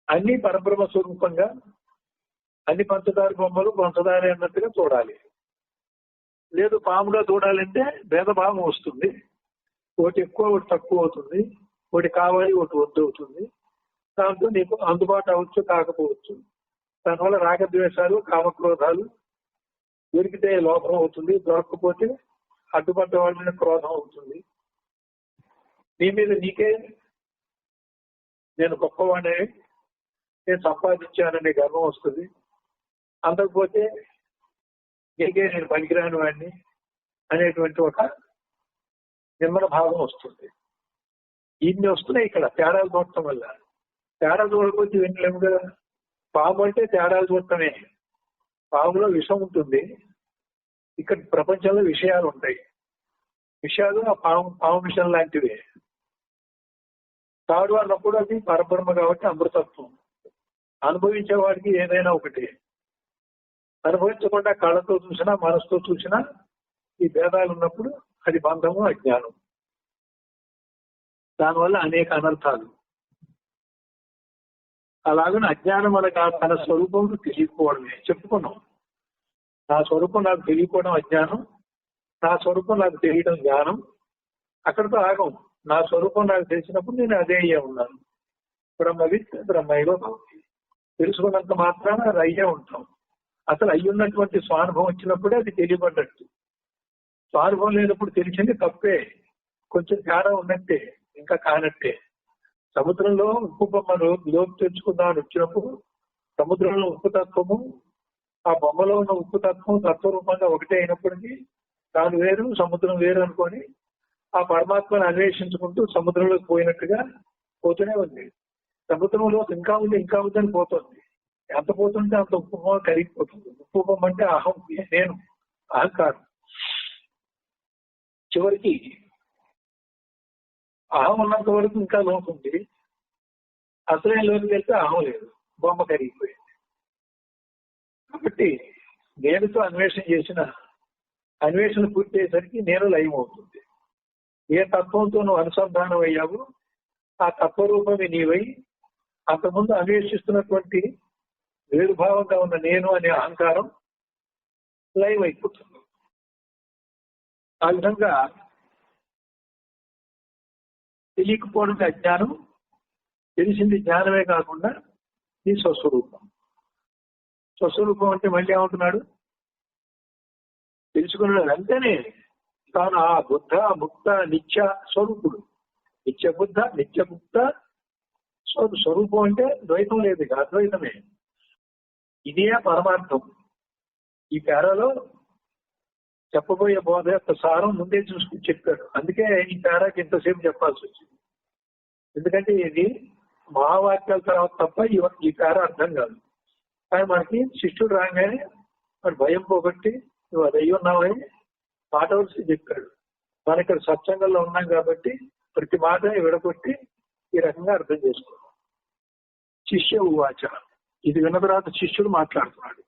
అన్ని పరబ్రహ్మ స్వరూపంగా, అన్ని పంచదార బొమ్మలు పంచదార అన్నట్టుగా చూడాలి. లేదు పాముగా చూడాలంటే భేదభావం వస్తుంది. ఒకటి ఎక్కువ, ఒకటి తక్కువ అవుతుంది. ఒకటి కావాలి, ఒకటి వద్దు అవుతుంది. దాంతో నీకు అందుబాటు అవ్వచ్చు, కాకపోవచ్చు. దానివల్ల రాగద్వేషాలు, కామక్రోధాలు, దొరికితే లోభం అవుతుంది, దొరకకపోతే అడ్డుపడ్డ వాళ్ళ మీద క్రోధం అవుతుంది. నీ మీద నీకే నేను గొప్పవాడిని, నేను సంపాదించాననే గర్వం వస్తుంది. అందకపోతే నీకే నేను పనికిరాని వాడిని అనేటువంటి ఒక నిమ్మల భావం వస్తుంది. ఇన్ని వస్తున్నాయి ఇక్కడ తేడాలు చూడటం వల్ల. తేడా చూడకపోతే వినలేము కదా. పాము అంటే తేడాలు చూడటమే. పాములో విషం ఉంటుంది, ఇక్కడ ప్రపంచంలో విషయాలు ఉంటాయి. విషయాలు ఆ పాము విషయం లాంటివే. తాడు అన్నప్పుడు అది పరబ్రహ్మ కాబట్టి అమృతత్వం. అనుభవించేవాడికి ఏదైనా ఒకటి. అనుభవించకుండా కళ్ళతో చూసినా, మనసుతో చూసినా ఈ భేదాలు ఉన్నప్పుడు అది బంధము, అజ్ఞానం. దానివల్ల అనేక అనర్థాలు. అలాగనే అజ్ఞానం అనగా తన స్వరూపం తెలియకపోవడమే. చెప్పుకున్నాం, నా స్వరూపం నాకు తెలియకపోవడం అజ్ఞానం, నా స్వరూపం నాకు తెలియడం జ్ఞానం. అక్కడితో ఆగం. నా స్వరూపం నాకు తెలిసినప్పుడు నేను అదే అయ్యే ఉన్నాను. బ్రహ్మవిత్ బ్రహ్మైవ భవతి. తెలుసుకున్నంత మాత్రాన అది అయ్యే ఉంటాం. అసలు అయ్యున్నటువంటి స్వానుభవం వచ్చినప్పుడే అది తెలియబడ్డట్టు. స్వానుభవం లేనప్పుడు తెలిసింది తప్పే, కొంచెం తేడా ఉన్నట్టే, ఇంకా కానట్టే. సముద్రంలో ఉప్పు బొమ్మను లోపు తెచ్చుకుందామని వచ్చినప్పుడు సముద్రంలో ఉప్పు తత్వము ఆ బొమ్మలో ఉన్న ఉప్పు తత్వం తత్వరూపంగా ఒకటే అయినప్పటికీ తాను వేరు సముద్రం వేరు అనుకొని ఆ పరమాత్మను అన్వేషించుకుంటూ సముద్రంలోకి పోయినట్టుగా పోతూనే ఉంది. సముద్రంలో ఇంకా ఉంది ఇంకా ఉందని పోతుంది. ఎంత పోతుంటే అంత ఉప్పు బొమ్మ కరిగిపోతుంది. ఉప్పు బొమ్మ అంటే అహం, నేను, అహంకారం. చివరికి అహం ఉన్నంత వరకు ఇంకా లోపు ఉంది. అసలే లోకి వెళ్తే అహం లేదు, బొమ్మ కరిగిపోయింది. కాబట్టి నేనుతో అన్వేషణ చేసిన అన్వేషణ పూర్తి అయ్యేసరికి నేను లయం అవుతుంది. ఏ తత్వంతో నువ్వు అనుసంధానం అయ్యావు ఆ తత్వరూపమే నీవై అంతకుముందు అన్వేషిస్తున్నటువంటి వేరుభావంగా ఉన్న నేను అనే అహంకారం లయం అయిపోతుంది. ఆ విధంగా తెలియకపోవడం అజ్ఞానం, తెలిసింది జ్ఞానమే కాకుండా నీ స్వస్వరూపం. స్వస్వరూపం అంటే మళ్ళీ ఏమంటున్నాడు? తెలుసుకున్నాడు వెంటనే తాను ఆ బుద్ధ ముక్త నిత్య స్వరూపుడు. నిత్య బుద్ధ నిత్య ముక్త స్వరూపం అంటే ద్వైతం లేదు, అద్వైతమే. ఇదే పరమార్థం. ఈ పేరాలో చెప్పబోయే బోధ యొక్క సారం ముందే చూసుకుని చెప్పాడు. అందుకే ఈ పేరాకి ఇంతసేపు చెప్పాల్సి వచ్చింది. ఎందుకంటే ఇది మహావాక్యాల తర్వాత తప్ప ఈ పేర అర్థం కాదు. కానీ మనకి శిష్యుడు రాగానే మరి భయం పోగొట్టి నువ్వు అది అయ్యి ఉన్నావని మాట వలసి చెప్పాడు. మన ఇక్కడ సత్సంగంలో ఉన్నాం కాబట్టి ప్రతి మాటని విడగొట్టి ఈ రకంగా అర్థం చేసుకోవాలి. శిష్య ఉవాచ, ఇది విన్న తర్వాత శిష్యుడు మాట్లాడుతున్నాడు.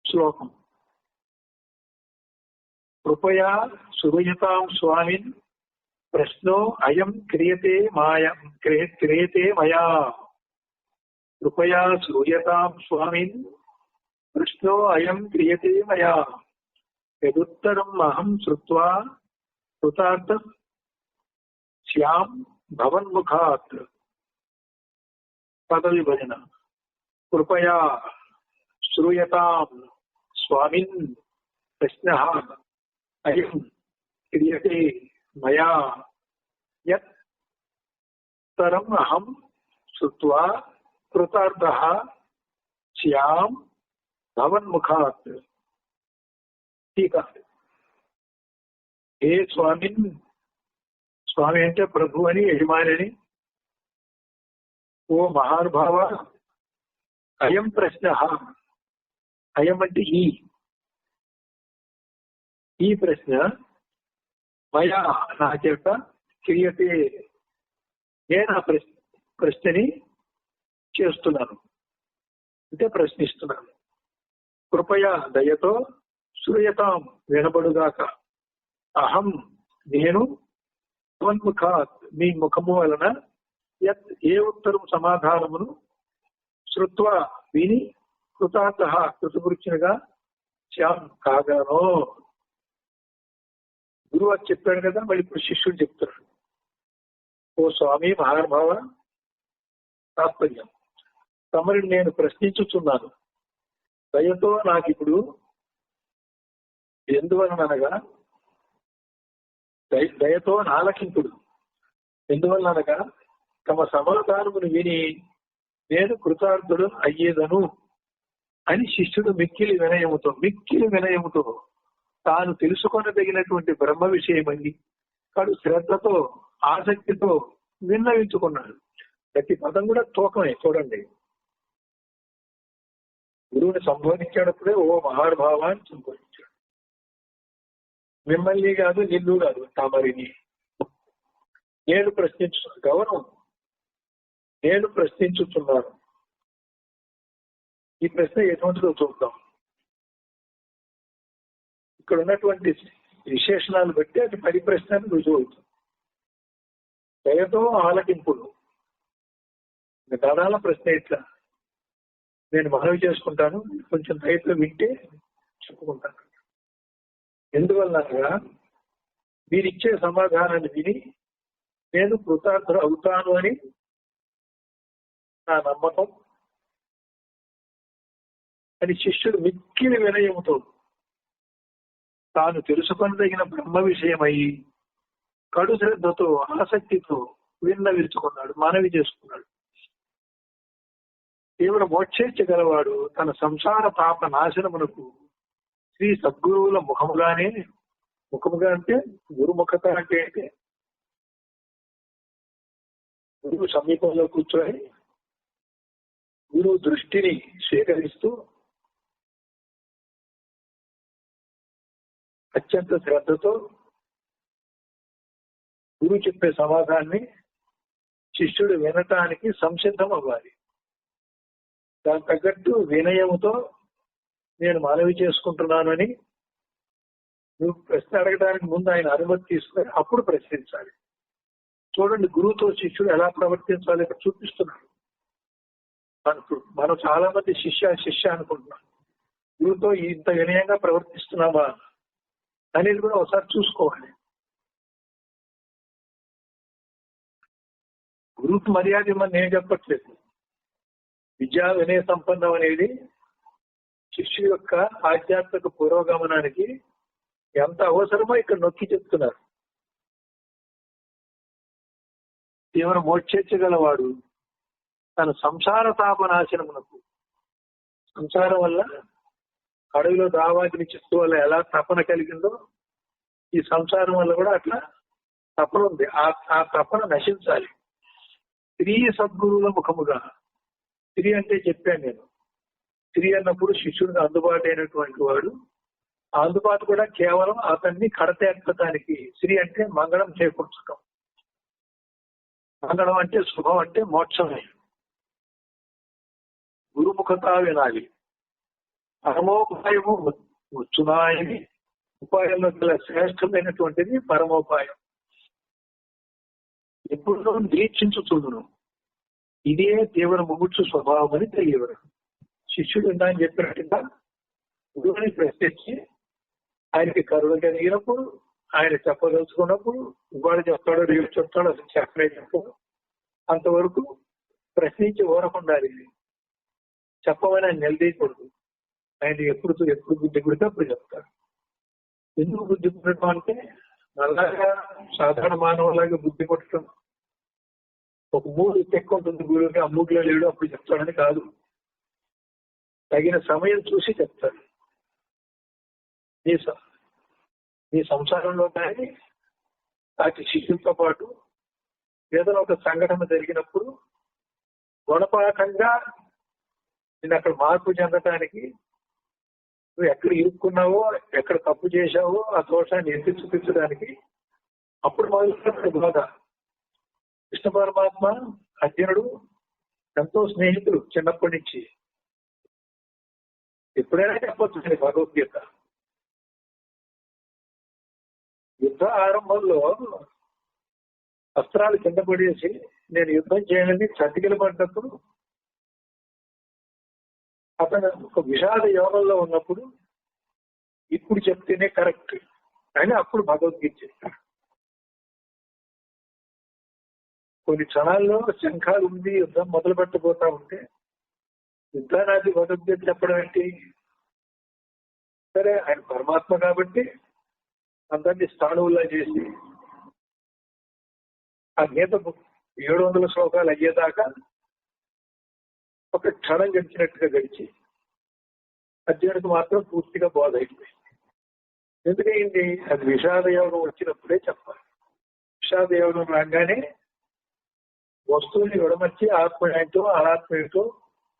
శ్లోకం: కృపయా సురయతాం స్వామిన్ ప్రశ్నో అయం క్రియతే మయా. కృపయా శ్రూయతాం స్వామిన్ ప్రశ్నో అయం క్రియతే మయా. యదుత్తరం అహం శ్రుత్వా కృతార్థ శ్యాం భవన్ముఖాత్. పదవిభజన. కృపయా శ్రూయతాం స్వామిన్ ప్రశ్నః అయం క్రియతే మయా. యత్ తరం అహం శ్రుత్వా కృతార్థః శ్యాం భవన్ముఖాత్. టీకా: ఏ స్వామిన్, స్వామి అంటే ప్రభు అని, యజమాని అని. ఓ మహానుభావ, అయం ప్రశ్న, అయం అంటే ఈ ప్రశ్న మయా నా చేత క్రియతే, నేను ఆ ప్రశ్నని చేస్తున్నాను అంటే ప్రశ్నిస్తున్నాను. కృపయా దయతో శ్రూయతాం వినబడుగాక. అహం నేను త్వన్ముఖాత్ మీ ముఖము వలన యత్ ఏ ఉత్తరం సమాధానమును శ్రుత్వ విని కృతార్థ కృతకృత్యునిగా శ్యాం కాగానో. గురువు అది చెప్పాడు కదా, మళ్ళీ ఇప్పుడు శిష్యుడు చెప్తున్నాడు. ఓ స్వామి మహానుభావ, తాత్పర్యం: తమరిని నేను ప్రశ్నించుచున్నాను. దయతో నాకు ఇప్పుడు ఎందువలనగా దయతో నాలకింపుడు. ఎందువలనగా తమ సమాధానమును విని నేను కృతార్థుడు అయ్యేదను అని శిష్యుడు మిక్కిలి వినయముతో తాను తెలుసుకొనదగినటువంటి బ్రహ్మ విషయమని వాడు శ్రద్ధతో ఆసక్తితో విన్నవించుకున్నాడు. ప్రతి పదం కూడా తూకమే. చూడండి, గురువుని సంబోధించేటప్పుడే ఓ మహానుభావ అని సంబోధించాడు. మిమ్మల్ని కాదు, నిన్ను కాదు, తమరిని నేను గౌరవం నేను ప్రశ్నించుతున్నాను. ఈ ప్రశ్న ఎటువంటిదో చూద్దాం. ఇక్కడ ఉన్నటువంటి విశేషణాలు బట్టి అది పరిప్రశ్న రుజువు అవుతుంది. దయతో ఆలకింపుడు. దాదాల ప్రశ్న ఇట్లా, నేను మనవి చేసుకుంటాను, కొంచెం దయతో వింటే చెప్పుకుంటాను. ఎందువల్ల మీరిచ్చే సమాధానాన్ని విని నేను కృతార్థుడు అవుతాను అని నా నమ్మకం అని శిష్యుడు మిక్కిలి వినయముతో తాను తెలుసుకొనదగిన బ్రహ్మ విషయమై కడు శ్రద్ధతో ఆసక్తితో విన్నవించుకున్నాడు, మనవి చేసుకున్నాడు. తీవ్ర మోక్షేచ్ఛ గలవాడు తన సంసార పాప నాశనమునకు శ్రీ సద్గురువుల ముఖముగా అంటే గురుముఖత అంటే గురువు సమీపంలో కూర్చొని గురువు దృష్టిని స్వీకరిస్తూ అత్యంత శ్రద్ధతో గురువు చెప్పే సమాధానాన్ని శిష్యుడు వినటానికి సంసిద్ధం అవ్వాలి. దానికి తగ్గట్టు వినయముతో నేను మనవి చేసుకుంటున్నానని నువ్వు ప్రశ్న అడగడానికి ముందు ఆయన అనుమతి తీసుకొని అప్పుడు ప్రశ్నించాలి. చూడండి, గురువుతో శిష్యుడు ఎలా ప్రవర్తించాలి ఇక్కడ చూపిస్తున్నాడు. మనం చాలా మంది శిష్య అనుకుంటున్నాం. గురువుతో ఇంత వినయంగా ప్రవర్తిస్తున్నామా అనేది కూడా ఒకసారి చూసుకోవాలి. గురువుకి మర్యాద ఇవ్వమని నేను చెప్పట్లేదు. విద్యా వినయ సంపన్నం అనేది శిష్యుడి యొక్క ఆధ్యాత్మిక పురోగమనానికి ఎంత అవసరమో ఇక్కడ నొక్కి చెప్తున్నారు. తీవ్ర మోక్షేచ్ఛగలవాడు తన సంసార తాపనాశనమునకు, సంసారం వల్ల అడవిలో దావాగ్ని చిత్తు వల్ల ఎలా తపన కలిగిందో ఈ సంసారం వల్ల కూడా అట్లా తపన ఉంది. ఆ తపన నశించాలి. స్త్రీ సద్గురువుల ముఖముగా, స్త్రీ అంటే చెప్పాను నేను, స్త్రీ అన్నప్పుడు శిష్యుడికి అందుబాటు అయినటువంటి వాడు. ఆ అందుబాటు కూడా కేవలం అతన్ని కడతేర్చడానికి. స్త్రీ అంటే మంగళం చేకూర్చడం, మంగళం అంటే శుభం అంటే మోక్షమే. గురుముఖత వినాలి. పరమోపాయము వచ్చునాయని, ఉపాయంలో గల శ్రేష్టమైనటువంటిది పరమోపాయం. ఎప్పుడు దీక్షించుతుండును, ఇదే తీవ్ర ముముక్షు స్వభావం అని తెలియవరు. శిష్యుడు ఇందాక చెప్పినట్టుగా గురువుని ప్రశ్నించి ఆయనకి కరుణ కలిగినప్పుడు, ఆయన చెప్పదలుచుకున్నప్పుడు వాడు చెప్తాడో రేపు చెప్తాడో అసలు చెప్పలే చెప్పడు. అంతవరకు ప్రశ్నించి ఊరకుండాలి. చెప్పమని ఆయన నిలదీయకూడదు. ఆయన ఎప్పుడు బుద్ధి పుడితే అప్పుడు చెప్తాడు. ఎందుకు బుద్ధి పుట్టడం అంటే అలాగా సాధారణ మానవులాగా బుద్ధి పుట్టడం. ఒక మూడు ఎక్కువ ఉంటుంది గురువుకి, ఆ మూడులో లేడు అప్పుడు చెప్తాడని కాదు. తగిన సమయం చూసి చెప్తాడు. నీ సంసారంలో కానీ వాటి శిష్యులతో పాటు ఏదైనా ఒక సంఘటన జరిగినప్పుడు గుణపాఠంగా నేను అక్కడ మార్పు చెందటానికి నువ్వు ఎక్కడ ఇరుక్కున్నావో, ఎక్కడ తప్పు చేశావో ఆ దోషాన్ని ఎత్తి చూపించడానికి అప్పుడు మొదలుపెట్టాడు బాధ. కృష్ణ పరమాత్మ అర్జునుడు ఎంతో స్నేహితుడు చిన్నప్పటి నుంచి. ఎప్పుడైనా చెప్పొచ్చు భగవద్గీత. యుద్ధ ఆరంభంలో అస్త్రాలు కింద పడేసి నేను యుద్ధం చేయాలని చతికిల పడ్డప్పుడు, అతను ఒక విషాద యోగంలో ఉన్నప్పుడు ఇప్పుడు చెప్తేనే కరెక్ట్ అని అప్పుడు భగవద్గీత చెప్తాడు. కొన్ని క్షణాల్లో శంఖాలు ఉంది, యుద్ధం మొదలు పెట్టబోతా ఉంటే యుద్ధానాది భగవద్గీత చెప్పడం ఏంటి? సరే, ఆయన పరమాత్మ కాబట్టి అందరినీ స్థాణువుల్లా చేసి ఆ గీత 700 శ్లోకాలు అయ్యేదాకా ఒక క్షణం గడిచినట్టుగా గడిచి అర్జునుడికి మాత్రం పూర్తిగా బోధ అయిపోయింది. ఎందుకయింది? అది విషాద యోగం వచ్చినప్పుడే చెప్పాలి. విషాద యోగం రాగానే వస్తువుని విడమర్చి ఆత్మ ఏంటో అనాత్మ ఏంటో,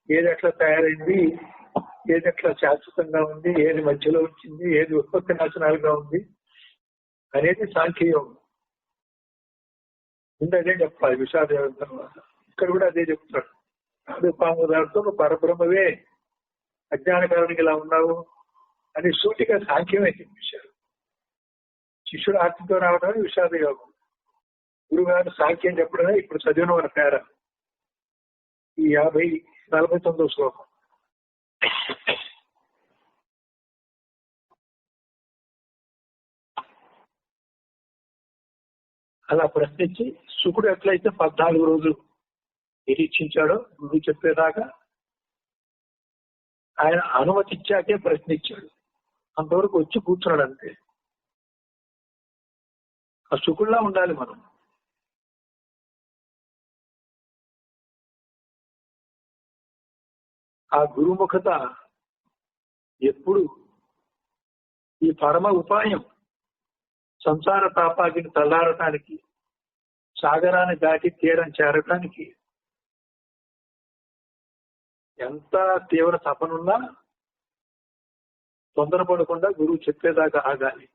ఏది ఎట్లా తయారైంది, ఏది ఎట్లా శాశ్వతంగా ఉంది, ఏది మధ్యలో వచ్చింది, ఏది ఉత్పత్తి నాశనాలుగా ఉంది అనేది సాంఖ్యయోగం. ముందు అదే చెప్పాలి విషాద యోగం తర్వాత. ఇక్కడ కూడా అదే చెప్తాడు. అది పాము దాంతో నువ్వు పరబ్రహ్మవే, అజ్ఞాన కారణంగా ఇలా ఉన్నావు అని సూటిగా సాంఖ్యమే చెప్పేశారు. శిష్యుడు ఆర్తితో రావడమే విషాద యోగం. గురుగారు సాంఖ్యం చెప్పడమే ఇప్పుడు చదివిన మన పేర ఈ 49వ శ్లోకం. అలా ప్రశ్నించి శుకుడు ఎట్లయితే 14 రోజులు నిరీక్షించాడో గురువు చెప్పేదాకా ఆయన అనుమతి ఇచ్చాకే ప్రశ్నించాడు. అంతవరకు వచ్చి కూర్చున్నాడు అంతే. ఆ శుకుల్లా ఉండాలి మనం. ఆ గురుముఖత ఎప్పుడు ఈ పరమ ఉపాయం సంసార తాపాగిని తల్లారటానికి, సాగరాన్ని దాటి తీరం చేరటానికి ఎంత తీవ్ర తపనున్నా తొందరపడకుండా గురువు చెప్పేదాకా ఆగాలి.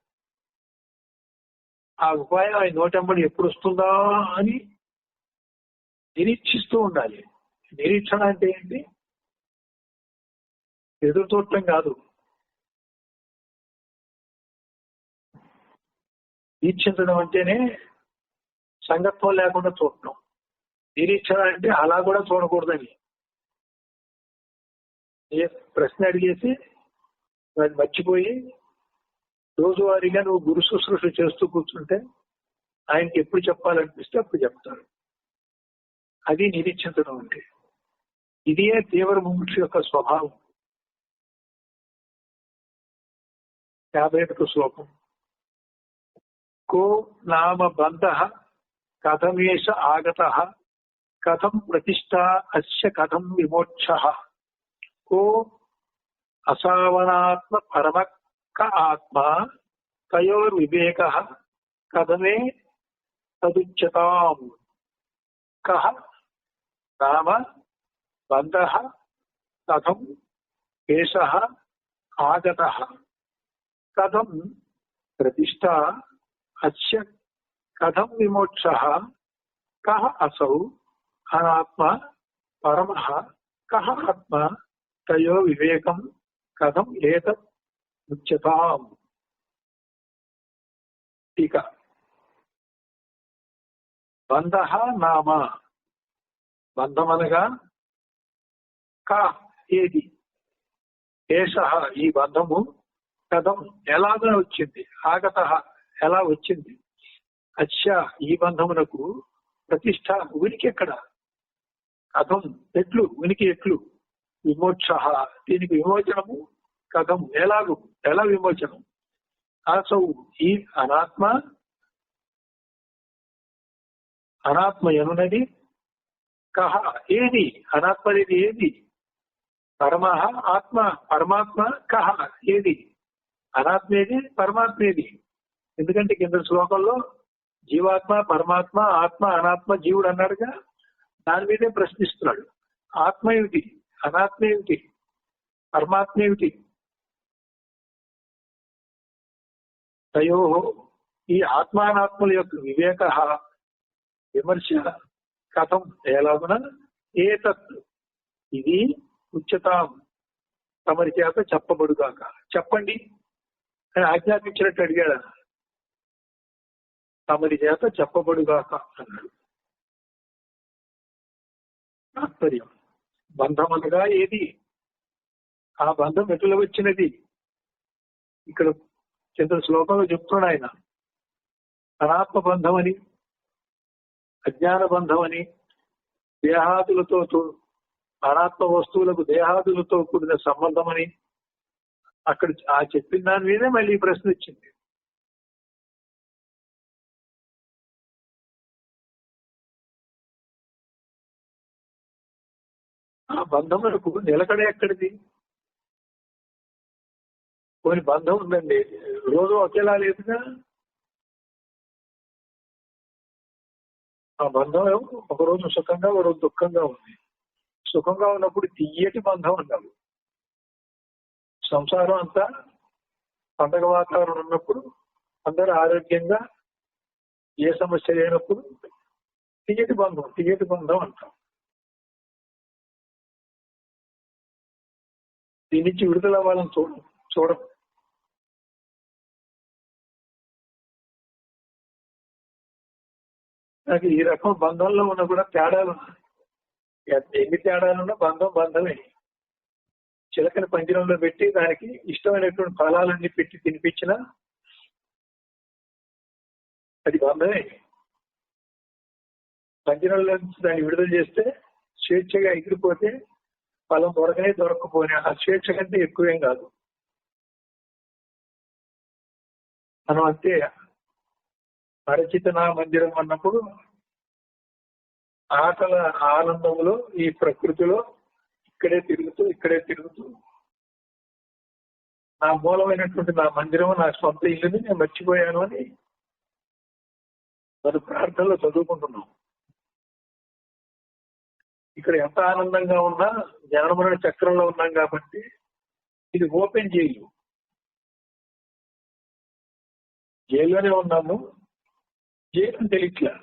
ఆ ఉపాయం ఆయన నోటెంబడి ఎప్పుడు వస్తుందా అని నిరీక్షిస్తూ ఉండాలి. నిరీక్షణ అంటే ఏంటి? ఎదురు చూడటం కాదు, వీక్షించడం అంటేనే సంగత్వం లేకుండా చూడటం. నిరీక్షణ అంటే అలా కూడా చూడకూడదని. ఏ ప్రశ్న అడిగేసి దాన్ని మర్చిపోయి రోజువారీగా నువ్వు గురు శుశ్రూష చేస్తూ కూర్చుంటే ఆయనకి ఎప్పుడు చెప్పాలనిపిస్తే అప్పుడు చెప్తారు. అది నిరీక్షించడం అంటే. ఇదే తీవ్ర ముముక్షు యొక్క స్వభావం. 51వ శ్లోకం. కో నామ బంధ కథమేష ఆగత కథం ప్రతిష్టా అస్య కథం విమోక్ష కో అసావనాత్మ పరమక్క ఆత్మ తయోర్వివేక కథమే తదుచ్యతాం కః నామ బంధ కథం ఏష ఆగత కథం ప్రతిష్టా అస్య కథం విమోక్ష కః అసౌ అనాత్మ పరమః కః ఆత్మ తయో వివేకం కథం ఏతత్ ఉచ్యతాం. టీక. బంధ నామ, బంధమనగా కా ఏది, ఏష ఈ బంధము, కథం ఎలాగా వచ్చింది, ఆగత ఎలా వచ్చింది, అస్య ఈ బంధమునకు ప్రతిష్ట ఉనికి ఎక్కడ, కథం ఎట్లు, ఉనికి ఎట్లు, విమోక్ష దీనికి విమోచనము, కథం ఎలాగు ఎలా విమోచనం, ఆసౌ ఈ అనాత్మ, అనాత్మ ఎనున్నది, కహ ఏది, అనాత్మ అనేది ఏది, పరమః ఆత్మ పరమాత్మ, కహ ఏది, అనాత్మ ఏది, పరమాత్మ ఏది. ఎందుకంటే కింద శ్లోకంలో జీవాత్మ, పరమాత్మ, ఆత్మ, అనాత్మ, జీవుడు అన్నాడుగా, దాని మీదే ప్రశ్నిస్తున్నాడు. ఆత్మ ఏమిటి, అనాత్మ ఏమిటి, పరమాత్మ ఏమిటి. తయో ఈ ఆత్మానాత్మల యొక్క వివేక విమర్శ కథం ఎలాగున ఏతత్ ఇది ఉచ్యతాం తమరి చేత చెప్పబడుగాక, చెప్పండి అని ఆజ్ఞాపించినట్టు అడిగాడు. తమరి చేత చెప్పబడుగాక అన్నాడు. తాత్పర్యం, బంధం అనగా ఏది, ఆ బంధం ఎట్లా వచ్చినది. ఇక్కడ కింద శ్లోకంలో చెప్తున్నాడు ఆయన, అనాత్మ బంధం అని, అజ్ఞాన బంధం అని, దేహాదులతో అనాత్మ వస్తువులకు దేహాదులతో కూడిన సంబంధం అని అక్కడ ఆ చెప్పిన దాని మీదే మళ్ళీ ఈ ప్రశ్న వచ్చింది. ఆ బంధములకు నిలకడ ఎక్కడిది? కొన్ని బంధం ఉందండి, రోజు ఒకేలా లేదుగా. ఆ బంధం ఒకరోజు సుఖంగా ఒకరోజు దుఃఖంగా ఉంది. సుఖంగా ఉన్నప్పుడు తీయటి బంధం అన్నాడు. సంసారం అంతా పండగ వాతావరణం ఉన్నప్పుడు, అందరూ ఆరోగ్యంగా, ఏ సమస్య లేనప్పుడు తీయటి బంధం అంటాం. దీని నుంచి విడుదల అవ్వాలని చూడం. నాకు ఈ రకం బంధంలో ఉన్న కూడా తేడాలు ఉన్నాయి. ఎన్ని తేడాలున్నా బంధమే. చిలకని పంజరంలో పెట్టి దానికి ఇష్టమైనటువంటి ఫలాలన్నీ పెట్టి తినిపించినా అది బంధమే. పంజరంలో నుంచి దాన్ని విడుదల చేస్తే స్వేచ్ఛగా ఎగిరిపోతే ఫలం దొరకపోయినా ఆ స్వేచ్ఛ కంటే ఎక్కువేం కాదు. మనం అంతే అరచిత నా మందిరం అన్నప్పుడు ఆటల ఆనందంలో ఈ ప్రకృతిలో ఇక్కడే తిరుగుతూ నా మూలమైనటువంటి నా మందిరం, నా సొంత ఇల్లుని నేను మర్చిపోయాను అని మన ప్రార్థనలో చదువుకుంటున్నాం. ఇక్కడ ఎంత ఆనందంగా ఉన్నా జనమరణ చక్రంలో ఉన్నాం కాబట్టి ఇది ఓపెన్ జైలు. జైల్లోనే ఉన్నాము, జైలు తెలియట్లా,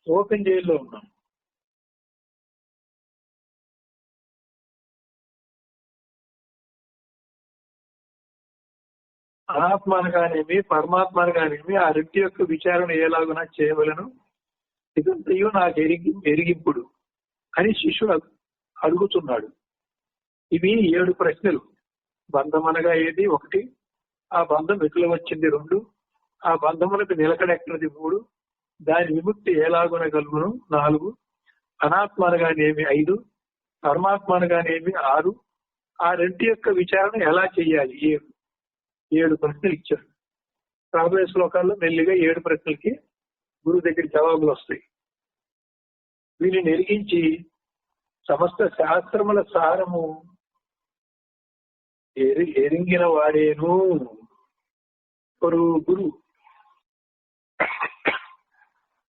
ఓపెన్ జైల్లో ఉన్నాం. అనాత్మనగానేమి పరమాత్మనగానేమి ఆ రెంటి యొక్క విచారణ ఎలాగునా చేయవలను, ఇదంతయు నాకు ఎరిగింపుడు అని శిష్యుడు అడుగుతున్నాడు. ఇవి 7 ప్రశ్నలు. బంధం అనగా ఏది 1, ఆ బంధం ఎట్లా వచ్చింది 2, ఆ బంధములకు నిలకడెక్కడిది 3, దాని విముక్తి ఎలాగున కలుగును 4, అనాత్మ అనగానేమి 5, పరమాత్మ అనగానేమి 6, ఆ రెంటి యొక్క విచారణ ఎలా చేయాలి 7 ప్రశ్నలు ఇచ్చారు. రాబోయే శ్లోకాల్లో మెల్లిగా 7 ప్రశ్నలకి గురువు దగ్గర జవాబులు వస్తాయి. వీరిని ఎరిగించి సమస్త శాస్త్రముల సారము ఎరింగిన వాడేను గురువు.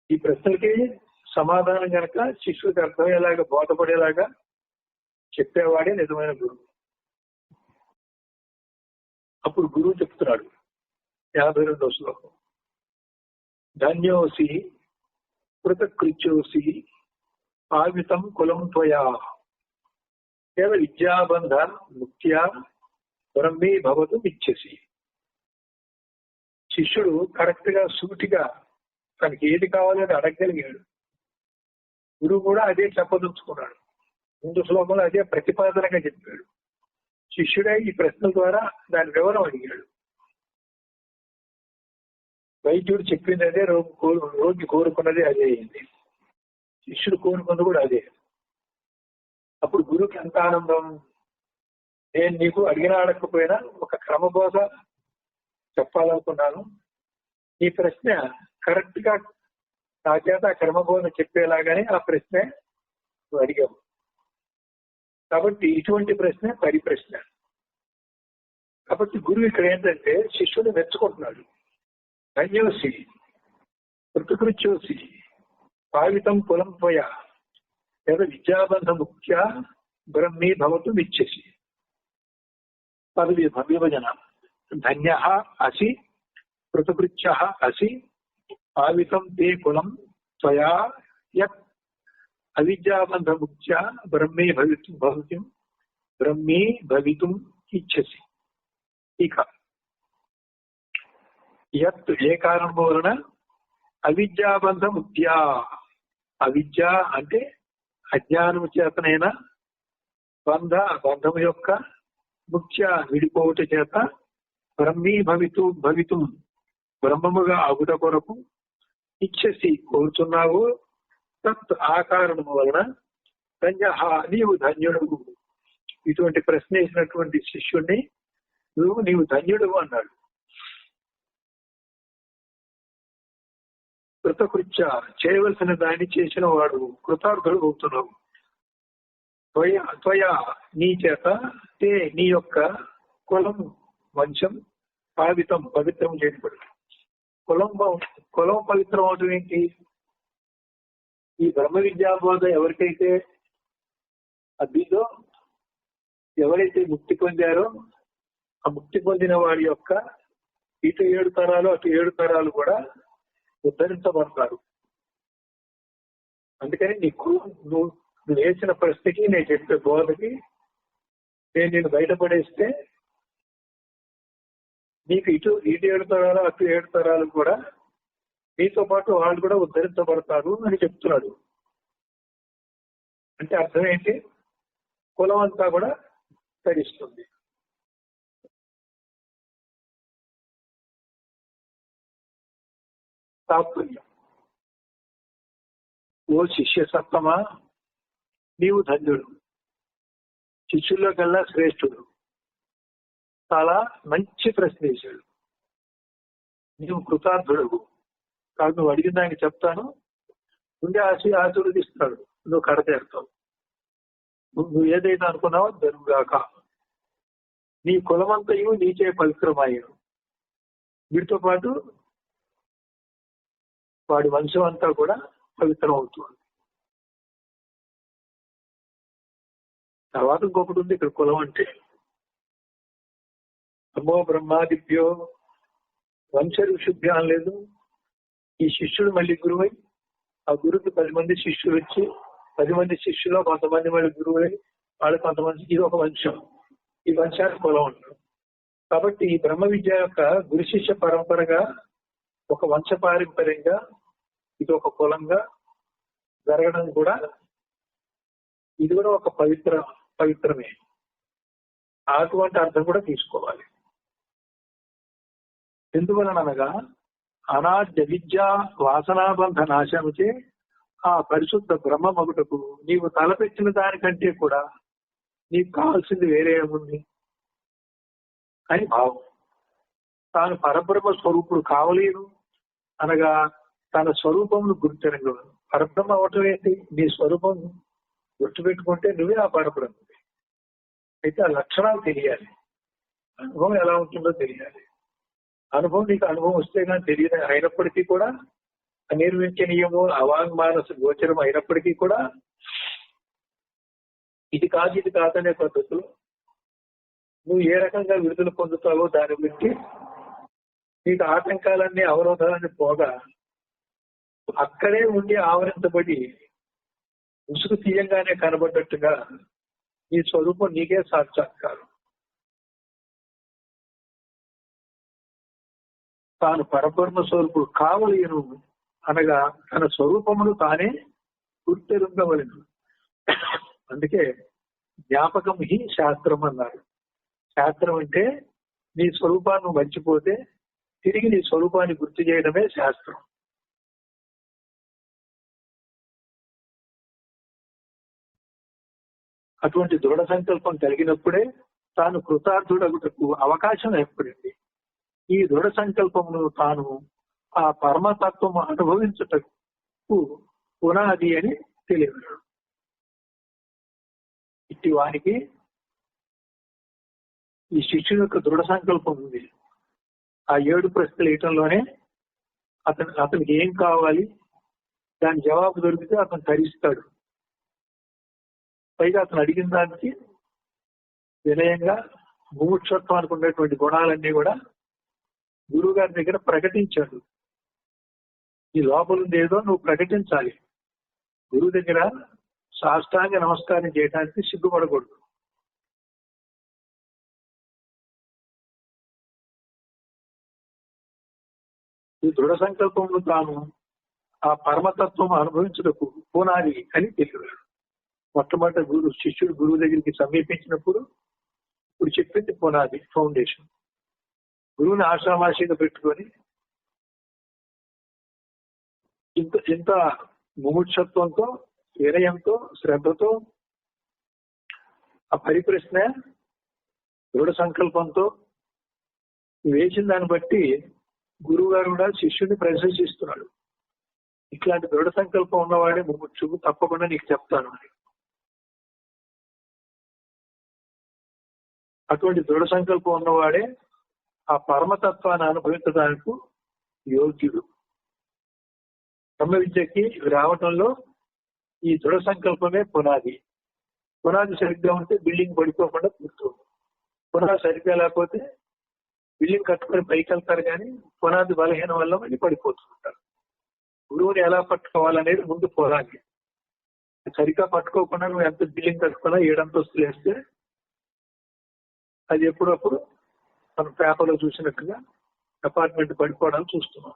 ఈ ప్రశ్నలకి సమాధానం కనుక శిష్యుడికి అర్థమయ్యేలాగా బోధపడేలాగా చెప్పేవాడే నిజమైన గురువు. అప్పుడు గురువు చెప్తున్నాడు 52వ శ్లోకం. ధన్యోసి కృతకృత్యోసి పావితం కులం త్వయా కేవ విద్యాబంధ ముక్త్యా బ్రహ్మీ భవతు ఇచ్చేసి. శిష్యుడు కరెక్ట్ గా సూటిగా తనకి ఏది కావాలని అడగగలిగాడు. గురువు కూడా అదే చెప్పదలుచుకున్నాడు. ముందు శ్లోకంలో అదే ప్రతిపాదనగా చెప్పాడు. శిష్యుడే ఈ ప్రశ్నల ద్వారా దాని వివరం అడిగాడు. వైద్యుడు చెప్పింది అదే, రోగి కోరుకున్నది అదే అయింది. శిష్యుడు కోరుకున్నది కూడా అదే. అప్పుడు గురువుకి ఎంత ఆనందం. నేను నీకు అడిగినా అడగకపోయినా ఒక క్రమబోధ చెప్పాలనుకున్నాను. ఈ ప్రశ్న కరెక్ట్ గా నా చేత ఆ క్రమబోధ చెప్పేలాగానే ఆ ప్రశ్న నువ్వు అడిగావు. కాబట్టి ఇటువంటి ప్రశ్న పరిప్రశ్న. కాబట్టి గురువు ఇక్కడ ఏంటంటే శిష్యుని మెచ్చుకుంటున్నాడు. ధన్యోసి కృతకృత్యోసి పావితం కులం త్వయ ఏదో విద్యాబంధ ముఖ్య బ్రహ్మీ భవతు ఇచ్చేసి. పదవి విభజన. ధన్య అసి కృతకృత్య అసి పావితం తే కులం త్వయా యత్ అవిద్యాబంధ ముఖ్య బ్రహ్మీ భవితుం ఇచ్చేసి. ఇక యత్ ఏ కారణం వలన అవిద్యాబంధ ముక్త్యా, అవిద్య అంటే అజ్ఞానము చేతనైనా బంధము యొక్క ముఖ్య విడిపోవుట చేత బ్రహ్మీ భవితుం బ్రహ్మముగా అగుట కొరకు ఇచ్చేసి కోరుచున్నావు. తత్ ఆ కారణము వలన ధన్య నీవు ధన్యుడు. ఇటువంటి ప్రశ్న వేసినటువంటి శిష్యుణ్ణి నీవు ధన్యుడు అన్నాడు. కృతకృత్య చేయవలసిన దాన్ని చేసిన వాడు కృతార్థుడు అవుతున్నావు. త్వయ నీ చేత తే నీ యొక్క కులం వంశం పావితం పవిత్రం చేయబడు. కులం పవిత్రం అవడం ఏంటి? ఈ బ్రహ్మ విద్యాబోధ ఎవరికైతే అద్దిదో, ఎవరైతే ముక్తి పొందారో ఆ ముక్తి పొందిన వాడి యొక్క ఇటు 7 తరాలు అటు 7 తరాలు కూడా ఉద్ధరించబడతారు. అందుకని నువ్వు వేసిన ప్రశ్నకి నేను చెప్పే బోధకి నేను బయటపడేస్తే నీకు ఇటు 7 తరాలు అటు 7 తరాలు కూడా నీతో పాటు వాళ్ళు కూడా ఉద్ధరించబడతారు అని చెప్తున్నాడు. అంటే అర్థం ఏంటి? కులం అంతా కూడా తరిస్తుంది. తాత్పర్యం ఓ శిష్య సత్తమా, నీవు ధన్యుడు, శిష్యుల్లో కల్లా శ్రేష్ఠుడు. చాలా మంచి ప్రశ్న వేశాడు. నీవు కృతార్థుడు కాదు, నువ్వు అడిగిన దానికి చెప్తాను, ముందే ఆశీర్వదిస్తున్నాడు, నువ్వు కడతేరుతావు. నువ్వు ఏదైతే అనుకున్నావో జరుగుగాక. నీ కులమంతయు నీచే పవిత్రమాయను. వీటితో పాటు వాడి వంశం అంతా కూడా పవిత్రం అవుతుంది. తర్వాత ఇంకొకటి ఉంది ఇక్కడ కులం అంటే. అమ్మో బ్రహ్మాదిభ్యో వంశ ఋషుభ్యం లేదు. ఈ శిష్యుడు మళ్ళీ గురువై, ఆ గురువుకి 10 మంది శిష్యులు వచ్చి, 10 మంది శిష్యులో కొంతమంది మళ్ళీ గురువై, వాళ్ళు కొంతమంది, ఇది ఒక వంశం. ఈ వంశానికి కులం ఉంటారు. కాబట్టి ఈ బ్రహ్మ విద్య యొక్క గురు శిష్య పరంపరగా, ఒక వంశ పారంపర్యంగా, ఇది ఒక కులంగా జరగడం కూడా, ఇది కూడా ఒక పవిత్రమే. అటువంటి అర్థం కూడా తీసుకోవాలి. ఎందువలనగా అనాద్య విద్యా వాసనాబంధ నాశనముచే ఆ పరిశుద్ధ బ్రహ్మ మగుటకు నీవు తలపెట్టిన దానికంటే కూడా నీకు కావాల్సింది వేరే ఏముంది అని భావం. తాను పరబ్రహ్మ స్వరూపుడు కావలేను అనగా తన స్వరూపమును గుర్తిరగలడు. పరబ్రహ్మ అవటం ఏంటి? నీ స్వరూపం గుర్తుపెట్టుకుంటే నువ్వే ఆ పరబ్రహ్మవి. అయితే ఆ లక్షణాలు తెలియాలి, అనుభవం ఎలా ఉంటుందో తెలియాలి. అనుభవం నీకు అనుభవం వస్తే కానీ తెలియదు. అయినప్పటికీ కూడా అనిర్వచనీయము అవాంగ్మానస గోచరం అయినప్పటికీ కూడా ఇది కాదనే పద్ధతిలో నువ్వు ఏ రకంగా విడుదల పొందుతావో దాన్ని బట్టి నీకు ఆటంకాలన్నీ అవరోధాలన్నీ పోగా అక్కడే ఉండి ఆవరించబడి ఉసుగు తీయంగానే కనబడ్డట్టుగా నీ స్వరూపం నీకే సాక్షాత్కారం. తాను పరబ్రహ్మ స్వరూపుడు కావలేను అనగా తన స్వరూపమును తానే గుర్తెరుంగవలను. అందుకే జ్ఞాపకం హి శాస్త్రం అన్నారు. శాస్త్రం అంటే నీ స్వరూపాన్ని మర్చిపోతే తిరిగి నీ స్వరూపాన్ని గుర్తు చేయడమే శాస్త్రం. అటువంటి దృఢ సంకల్పం కలిగినప్పుడే తాను కృతార్థుడగుటకు అవకాశం ఏర్పడింది. ఈ దృఢ సంకల్పమును తాను ఆ పరమతత్వము అనుభవించుటకు పునాది అని తెలియదు. ఇట్టి వానికి ఈ శిష్యుని యొక్క దృఢ సంకల్పం ఉంది. ఆ 7 ప్రశ్నలు వేయటంలోనే అతనికి ఏం కావాలి దాని జవాబు దొరికితే అతను తరిస్తాడు. పైగా అతను అడిగిన దానికి వినయంగా ముముక్షత్వానికి ఉన్నటువంటి గుణాలన్నీ కూడా గురువు గారి దగ్గర ప్రకటించాడు. ఈ లోపల ఏదో నువ్వు ప్రకటించాలి. గురువు దగ్గర సాష్టాంగ నమస్కారం చేయడానికి సిగ్గుపడకూడదు. ఈ దృఢ సంకల్పంలో తాను ఆ పరమతత్వం అనుభవించుటకు పునాది అని తెలియదు. మొట్టమొదటి శిష్యుడు గురువు దగ్గరికి సమీపించినప్పుడు ఇప్పుడు చెప్పింది పునాది, ఫౌండేషన్. గురువుని ఆశామాషిగా పెట్టుకొని ఇంత ముముక్షత్వంతో, వినయంతో, శ్రద్ధతో, ఆ పరిప్రశ్న దృఢ సంకల్పంతో వేసిన దాన్ని బట్టి గురువు గారు కూడా శిష్యుని ప్రశంసిస్తున్నాడు. ఇట్లాంటి దృఢ సంకల్పం ఉన్నవాడే ముముక్షువు, తప్పకుండా నీకు చెప్తాను అని. అటువంటి దృఢ సంకల్పం ఉన్నవాడే ఆ పరమతత్వాన్ని అనుభవించడానికి యోగ్యుడు. బ్రహ్మ విద్యకి రావటంలో ఈ దృఢ సంకల్పమే పునాది. పునాది సరిగ్గా ఉంటే బిల్డింగ్ పడిపోకుండా కూర్చోదు. పునాది సరిగ్గా లేకపోతే బిల్డింగ్ కట్టుకొని పైకి వెళ్తారు కానీ పునాది బలహీనం వల్ల మళ్ళీ పడిపోతుంటారు. గురువుని ఎలా పట్టుకోవాలనేది ముందు పునాది. సరిగ్గా పట్టుకోకుండా నువ్వు ఎంత బిల్డింగ్ కట్టుకున్నా 7 అంతస్తులు వేస్తే అది ఎప్పుడప్పుడు మనం పేపర్లో చూసినట్టుగా అపార్ట్మెంట్ పడిపోవడానికి చూస్తున్నాం.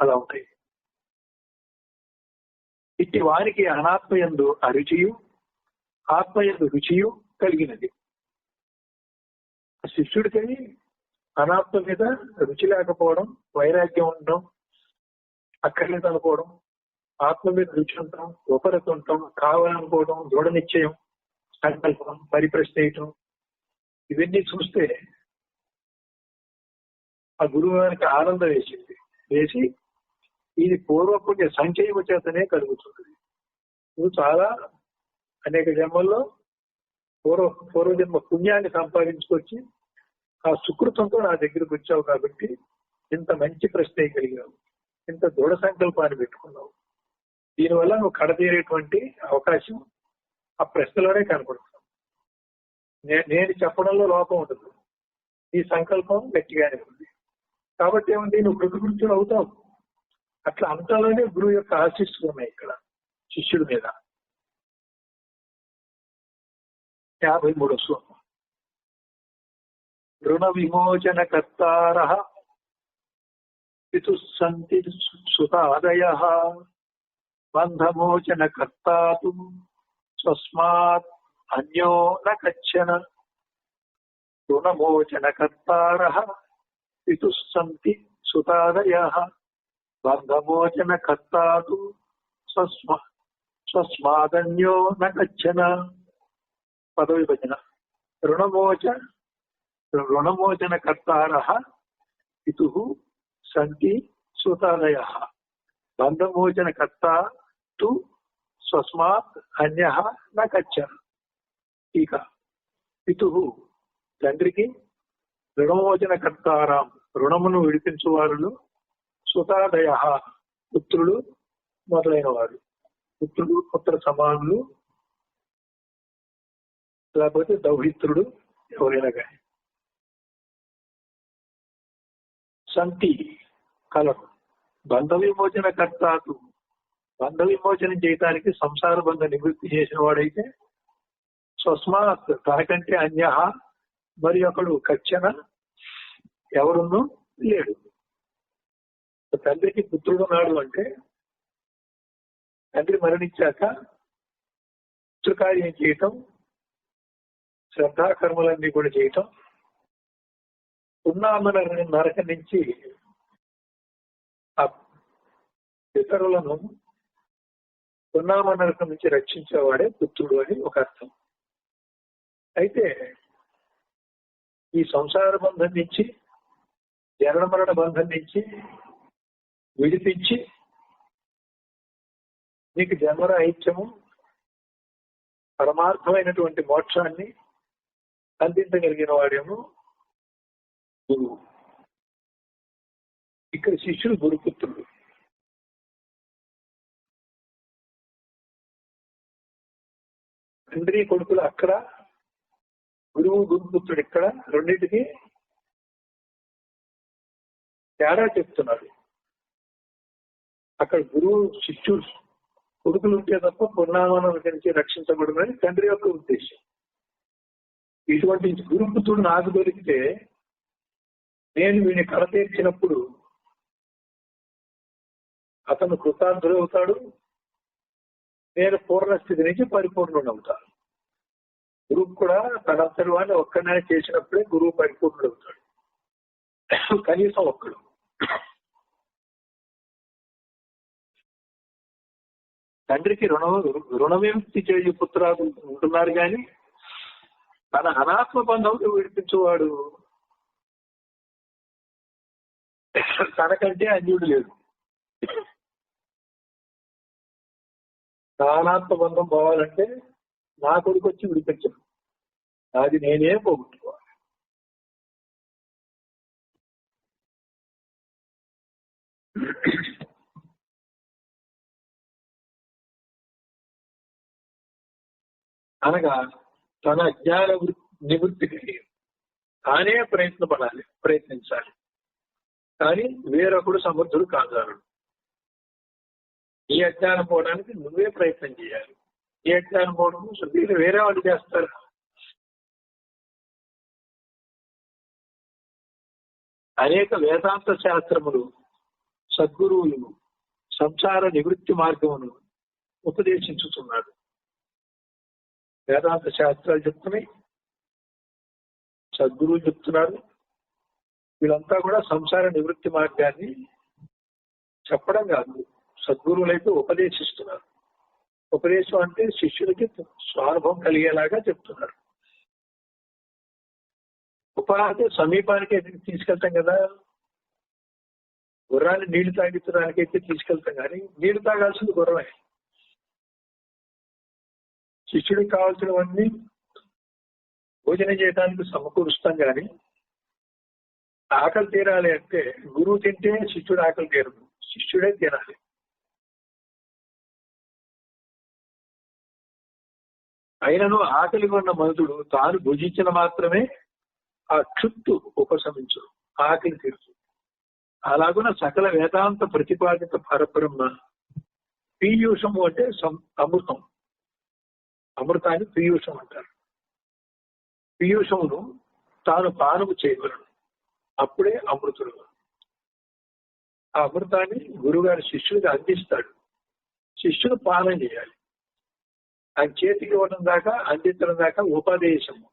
అలా ఉంటాయి. ఇట్టి వారికి అనాత్మయందు అరుచియు ఆత్మయందు రుచియు కలిగినది. శిష్యుడికి అనాత్మ మీద రుచి లేకపోవడం, వైరాగ్యం ఉండడం, అక్కర్లేదు అనుకోవడం, ఆత్మ మీద కూర్చుంటాం, ఉపరత ఉంటాం, కావాలనుకోవడం, దృఢ నిశ్చయం, సంకల్పం, పరిప్రశ్నేయటం, ఇవన్నీ చూస్తే ఆ గురువు గారికి ఆనందం వేసి ఇది పూర్వపుణ్య సంచయము చేతనే కలుగుతుంది. నువ్వు చాలా అనేక జన్మల్లో పూర్వజన్మ పుణ్యాన్ని సంపాదించుకొచ్చి ఆ సుకృతంతో నా దగ్గరకు వచ్చావు కాబట్టి ఇంత మంచి ప్రశ్న కలిగావు, ఇంత దృఢ సంకల్పాన్ని పెట్టుకున్నావు. దీనివల్ల నువ్వు కడతీరేటువంటి అవకాశం ఆ ప్రశ్నలోనే కనపడుతుంది. నేను చెప్పడంలో లోపం ఉండదు, నీ సంకల్పం గట్టిగానే ఉంది కాబట్టి ఏముంది, నువ్వు కృతకృత్యుడు అవుతావు. అట్లా అంతలోనే గురువు యొక్క ఆశీస్సులు ఉన్నాయి ఇక్కడ శిష్యుడి మీద. 53వ శ్లోకం. రుణ విమోచన కర్తారః పితుః సంతి సుతాదయః బంధమోచన కర్తాతు స్వస్మాత్ అన్యో న కచ్చన. రుణమోచన కర్తారః పితుః సంతి సుతాదయః బంధమోచన కర్తాతు స్వస్మాదన్యో న కచ్చన. పదవిభజన. రుణమోచన కర్తారః పితుః సంతి సుతాదయః బంధమోచన కర్తా తు స్వస్మాత్ అన్యః న కచ్చన. ఇక పితుః తండ్రికి, రుణమోచన కర్తారాం రుణమును విడిపించువారులు, సుతాదయః పుత్రులు మొదలైన వారు. పుత్రుడు పుత్ర సమానులు, లేకపోతే దౌహిత్రుడు ఎవరైనా కానీ. సంతి కలరు. బంధ విమోచన కర్తాతు బంధ విమోచనం చేయటానికి సంసార బంధ నివృత్తి చేసిన వాడైతే స్వస్మాత్ తనకంటే అన్యః మరి ఒకడు కచ్చన ఎవరున్నూ లేడు. తండ్రికి పుత్రుడు నాడు అంటే తండ్రి మరణించాక పుత్రకార్యం చేయటం, శ్రద్ధాకర్మలన్నీ కూడా చేయటం, ఉన్నామన నరకం నుంచి ఆ ఇతరులను ఉన్నామ నరకం నుంచి రక్షించేవాడే పుత్రుడు అని ఒక అర్థం. అయితే ఈ సంసార బంధం నుంచి, జనన మరణ బంధం నుంచి విడిపించి నీకు జన్మరాహిత్యము, పరమార్థమైనటువంటి మోక్షాన్ని అందించగలిగిన వాడేమో గురువు. ఇక్కడ శిష్యుడు గురుపుత్రుడు. తండ్రి కొడుకులు అక్కడ, గురువు గురుపుత్రుడు ఇక్కడ. రెండింటికి తేడా చెప్తున్నారు. అక్కడ గురువు శిష్యుడు కొడుకులు ఉంటే తప్ప పున్నామనం నుంచి రక్షించబడమని తండ్రి యొక్క ఉద్దేశం. ఇటువంటి గురుపుత్రుడు నాకు దొరికితే నేను వీడిని కడతీర్చినప్పుడు అతను కృతార్థుడవుతాడు, నేను పూర్ణస్థితి నుంచి పరిపూర్ణుడవుతాను. గురువు కూడా తనంతటి వాడిని ఒక్కడనే చేసినప్పుడే గురువు పరిపూర్ణుడవుతాడు, కనీసం ఒక్కడు. తండ్రికి రుణ విముక్తి చేయు పుత్రాలు ఉంటున్నారు కానీ తన అనాత్మ బంధంతో విడిపించేవాడు తనకంటే అన్యుడు లేడు. నా అనాత్మ బంధం పోవాలంటే నా కొడుకు వచ్చి విడిపించడు, అది నేనే పోగొట్టుకోవాలి. అనగా తన అజ్ఞాన నివృత్తికి తానే ప్రయత్నించాలి, కానీ వేరొకడు సమర్థుడు కాగలడు. ఈ అజ్ఞానం పోవడానికి నువ్వే ప్రయత్నం చేయాలి. ఈ అజ్ఞానం పోవడం వీళ్ళు వేరే వాళ్ళు చేస్తారు. అనేక వేదాంత శాస్త్రములు, సద్గురువులు సంసార నివృత్తి మార్గమును ఉపదేశించుతున్నారు. వేదాంత శాస్త్రాలు చెప్తున్నాయి, సద్గురువులు చెప్తున్నారు. వీళ్ళంతా కూడా సంసార నివృత్తి మార్గాన్ని చెప్పడం కాదు, సద్గురువులైతే ఉపదేశిస్తున్నారు. ఉపదేశం అంటే శిష్యులకి స్వానుభవం కలిగేలాగా చెప్తున్నారు. అంటే సమీపానికి తీసుకెళ్తాం కదా, గుర్రాన్ని నీళ్లు తాగించడానికైతే తీసుకెళ్తాం కానీ నీళ్లు తాగాల్సింది గుర్రమే. శిష్యుడికి కావాల్సినవన్నీ భోజనం చేయడానికి సమకూరుస్తాం కానీ ఆకలి తీరాలి అంటే గురువు తింటే శిష్యుడు ఆకలి తీరదు, శిష్యుడే తినాలి. అయినను ఆకలి ఉన్న మనుషుడు తాను భుజించిన మాత్రమే ఆ క్షుత్తు ఉపశమించు, ఆకలి తీరుతుంది. అలాగున సకల వేదాంత ప్రతిపాదిత పరబ్రహ్మ పీయూషము అంటే అమృతం. అమృతాన్ని పీయూషం అంటారు. పీయూషమును తాను పానము చేయగలడు, అప్పుడే అమృతుడు. ఆ అమృతాన్ని గురుగారి శిష్యుడికి అందిస్తాడు, శిష్యుడు పానం చేయాలి. ఆయన చేతికి ఇవ్వడం దాకా, అందించడం దాకా ఉపదేశము.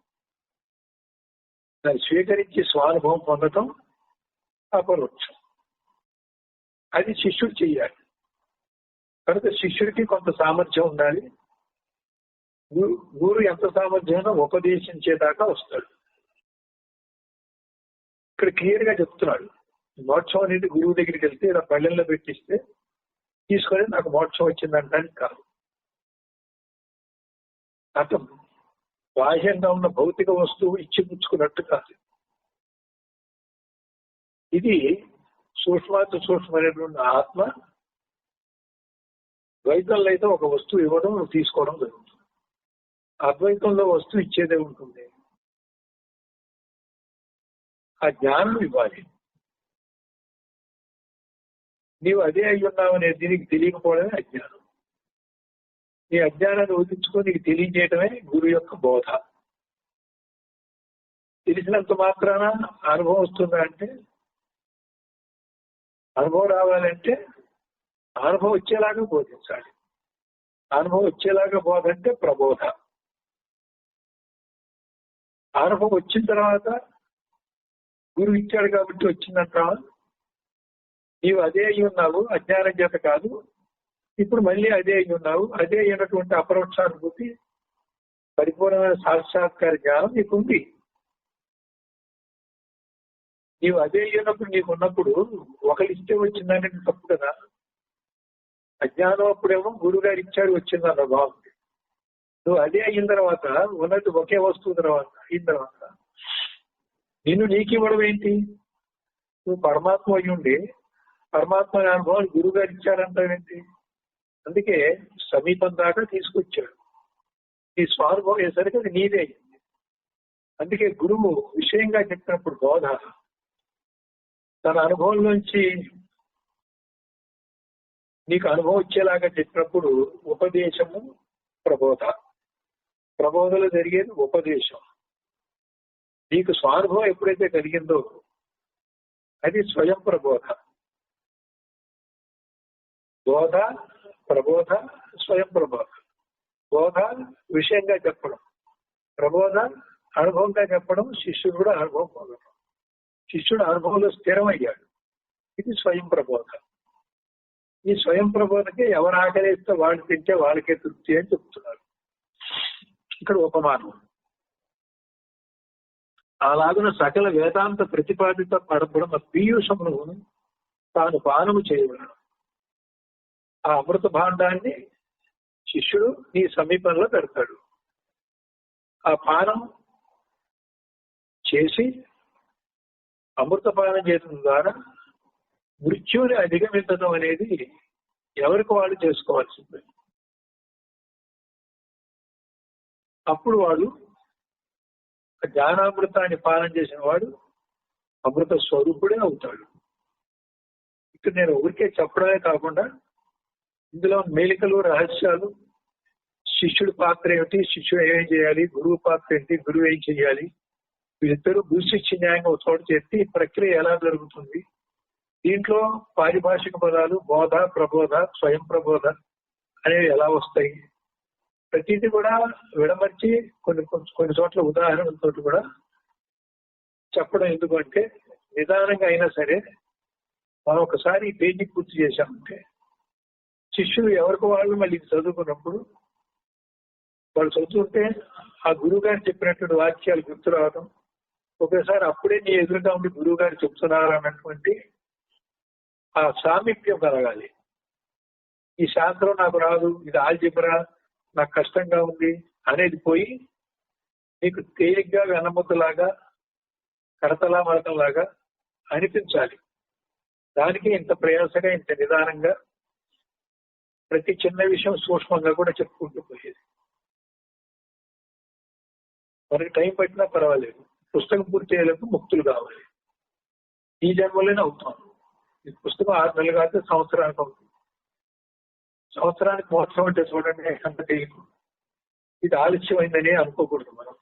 దాన్ని స్వీకరించి స్వానుభవం పొందటం అపరోక్షం. అది శిష్యుడు చెయ్యాలి. కనుక శిష్యుడికి కొంత సామర్థ్యం ఉండాలి. గురువు ఎంత సామర్థ్యంగా ఉపదేశించేదాకా వస్తాడు. ఇక్కడ క్లియర్ గా చెప్తున్నాడు, మోక్షం అనేది గురువు దగ్గరికి వెళ్తే ఇలా పళ్ళెల్లో పెట్టిస్తే తీసుకొని నాకు మోక్షం వచ్చిందంటానికి కాదు. అర్థం బాహ్యంగా ఉన్న భౌతిక వస్తువు ఇచ్చి పుచ్చుకున్నట్టు కాదు. ఇది సూక్ష్మాతి సూక్ష్మమైనటువంటి ఆత్మ. ద్వైతంలో అయితే ఒక వస్తువు ఇవ్వడం, తీసుకోవడం జరుగుతుంది. అద్వైతంలో వస్తువు ఇచ్చేదే ఉంటుంది. ఆ జ్ఞానం ఇవ్వాలి. నీవు అదే అయి ఉన్నావు అనేది నీకు తెలియకపోవడమే అజ్ఞానం. నీ అజ్ఞానాన్ని వదిలించుకొని నీకు తెలియజేయటమే గురువు యొక్క బోధ. తెలిసినంత మాత్రాన అనుభవం వస్తుందా అంటే, అనుభవం రావాలంటే అనుభవం వచ్చేలాగా బోధించాలి. అనుభవం వచ్చేలాగా బోధ అంటే ప్రబోధ. అనుభవం వచ్చిన తర్వాత గురువు ఇచ్చాడు కాబట్టి వచ్చిందంటావా? నీవు అదే అయి ఉన్నావు, అజ్ఞానం చేత కాదు. ఇప్పుడు మళ్ళీ అదే అయి ఉన్నావు. అదే అయినటువంటి అపరోక్షానుభూతి, పరిపూర్ణమైన సాక్షాత్కార జ్ఞానం నీకుంది. నీవు అదే అయినప్పుడు నీకున్నప్పుడు ఒకరు ఇస్తే వచ్చిందంటే తప్పు కదా. అజ్ఞానం అప్పుడేమో గురువు గారు ఇచ్చాడు వచ్చిందన్న బాగుంది. నువ్వు అదే అయిన తర్వాత ఉన్నది ఒకే వస్తువు తర్వాత అయిన తర్వాత నిన్ను నీకు ఇవ్వడం ఏంటి? నువ్వు పరమాత్మ అయి ఉండి పరమాత్మ అనుభవాలు గురువు గారు ఇచ్చారంటావేంటి? అందుకే సమీపం దాకా తీసుకొచ్చాడు. నీ స్వానుభవం అయ్యేసరికి అది నీదే అయింది. అందుకే గురువు విషయంగా చెప్పినప్పుడు బోధ తన అనుభవంలోంచి నీకు అనుభవం వచ్చేలాగా చెప్పినప్పుడు ఉపదేశము ప్రబోధ. ప్రబోధలో జరిగేది ఉపదేశం. నీకు స్వానుభవం ఎప్పుడైతే కలిగిందో అది స్వయం ప్రబోధ. బోధ, ప్రబోధ, స్వయం ప్రబోధ. బోధ విషయంగా చెప్పడం, ప్రబోధ అనుభవంగా చెప్పడం, శిష్యుడు కూడా అనుభవం పొందడం. శిష్యుడు అనుభవంలో స్థిరమయ్యాడు. ఇది స్వయం ప్రబోధ. ఈ స్వయం ప్రబోధకి ఎవరు ఆకలిస్తే వాళ్ళు తింటే వాళ్ళకే తృప్తి అని చెప్తున్నారు. ఇక్కడ ఉపమానం. అలాగున సకల వేదాంత ప్రతిపాదిత పరబ్రహ్మ పీయూషమును తాను పానము చేయగలడు. ఆ అమృత భాండాన్ని శిష్యుడు నీ సమీపంలో పెడతాడు. ఆ పానం చేసి అమృతపానం చేయడం ద్వారా మృత్యువుని అధిగమించడం అనేది ఎవరికి వాళ్ళు చేసుకోవాల్సిందే. అప్పుడు వాడు జ్ఞానామృతాన్ని పానం చేసిన వాడు అమృత స్వరూపుడే అవుతాడు. ఇక్కడ నేను ఊరికే చెప్పడమే కాకుండా ఇందులో మేలికలు, రహస్యాలు, శిష్యుడి పాత్ర ఏమిటి, శిష్యుడు ఏం చేయాలి, గురువు పాత్ర ఏంటి, గురువు ఏం చేయాలి, వీళ్ళిద్దరూ గురుశిష్య న్యాయంగా ఒక చోట చేస్తే ఈ ప్రక్రియ ఎలా జరుగుతుంది, దీంట్లో పారిభాషిక పదాలు బోధ, ప్రబోధ, స్వయం ప్రబోధ అనేవి ఎలా వస్తాయి, ప్రతిదీ కూడా విడమర్చి కొన్ని చోట్ల ఉదాహరణలతో కూడా చెప్పడం. ఎందుకంటే నిదానంగా అయినా సరే మనం ఒకసారి ఈ పేజీ పూర్తి చేశామంటే శిష్యులు ఎవరికి వాళ్ళు మళ్ళీ చదువుకున్నప్పుడు వాళ్ళు చదువుతుంటే ఆ గురువు గారు చెప్పినటువంటి వాక్యాలు గుర్తు రావడం, ఒకేసారి అప్పుడే నీ ఎదురుగా ఉండి గురువు గారు చెప్తున్నారు అన్నటువంటి ఆ సామీప్యం కలగాలి. ఈ శాస్త్రం నాకు రాదు, ఇది ఆల్జిబ్రా నాకు కష్టంగా ఉంది అనేది పోయి నీకు తేలిగ్గా వెన్నముద్దలాగా కరతలా మరకంలాగా అనిపించాలి. దానికి ఇంత ప్రయాసగా ఇంత నిదానంగా ప్రతి చిన్న విషయం సూక్ష్మంగా కూడా చెప్పుకుంటూ పోయేది. మనకి టైం పట్టినా పర్వాలేదు, పుస్తకం పూర్తి అయ్యేందుకు ముక్తులు కావాలి. ఈ జన్మలోనే అవుతాం. ఈ పుస్తకం 6 నెలలు కాదు, సంవత్సరానికి అవుతుంది. సంవత్సరానికి మోక్షం అంటే చూడండి ఎంత తేలిక. ఇది ఆలస్యమైందని అనుకోకూడదు. మనం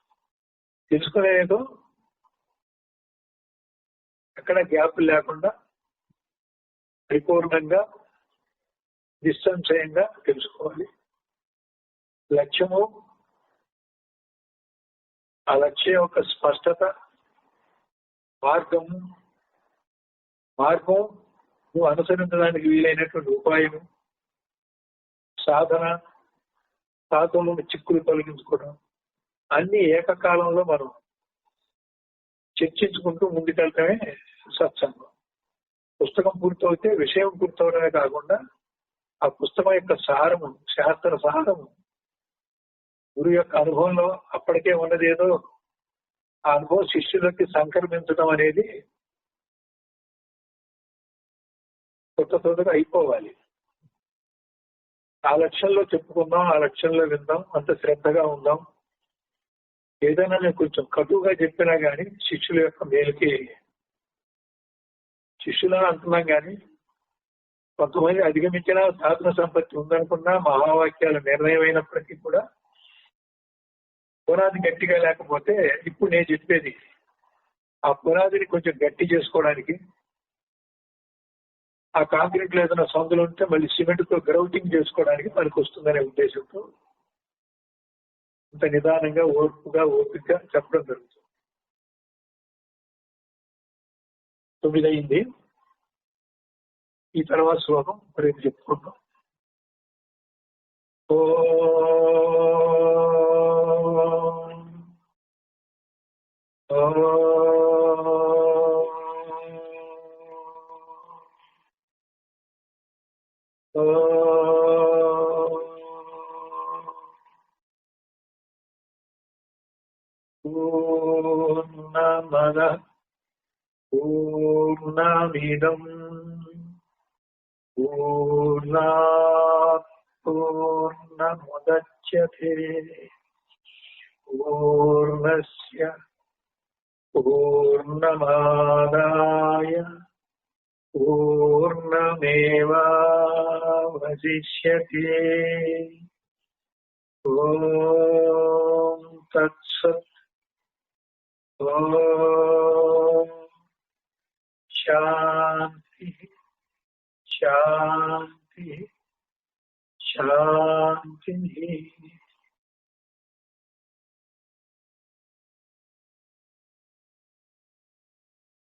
తెలుసుకునేదో ఎక్కడ గ్యాప్ లేకుండా పరిపూర్ణంగా నిస్సంశయంగా తెలుసుకోవాలి. లక్ష్యము, ఆ లక్ష్యం యొక్క స్పష్టత, మార్గం నువ్వు అనుసరించడానికి వీలైనటువంటి ఉపాయము, సాధనలో చిక్కులు తొలగించుకోవడం అన్ని ఏకకాలంలో మనం చర్చించుకుంటూ ముందుకెళ్తామే సత్సంగం. పుస్తకం పూర్తవుతే విషయం పూర్తవడమే కాకుండా ఆ పుస్తకం యొక్క సారము, శాస్త్ర సారము, గురువు యొక్క అనుభవంలో అప్పటికే ఉన్నదేదో ఆ అనుభవం శిష్యులకి సంక్రమించడం అనేది కొత్తగా అయిపోవాలి. ఆ లక్ష్యంలో చెప్పుకుందాం, ఆ లక్ష్యంలో విందాం, అంత శ్రద్ధగా ఉందాం. ఏదైనా నేను కొంచెం కటువుగా చెప్పినా కానీ శిష్యుల యొక్క మేలుకి, శిష్యులని అంటున్నాం కానీ కొంతమంది అధిగమించిన సాధన సంపత్తి ఉందనుకున్నా మహావాక్యాల నిర్ణయం అయినప్పటికీ కూడా పునాది గట్టిగా లేకపోతే ఇప్పుడు నేను చెప్పేది ఆ పునాదిని కొంచెం గట్టి చేసుకోవడానికి, ఆ కాంక్రీట్ లో ఏదైనా సందులు ఉంటే మళ్ళీ సిమెంట్ తో గ్రౌటింగ్ చేసుకోవడానికి మనకు వస్తుందనే ఉద్దేశంతో ఇంత నిదానంగా ఓపికగా చెప్పడం జరుగుతుంది. 9 అయింది. ఈ తర్వాత శ్లోకం రేపు చెప్పుకుంటాం. పూర్ణమదః పూర్ణమిదం పూర్ణాత్ పూర్ణముదచ్యతే పూర్ణస్య పూర్ణమాదాయ పూర్ణమేవావశిష్యతే. ఓం తత్సత్. ఓం శాంతి శాంతి శాంతి.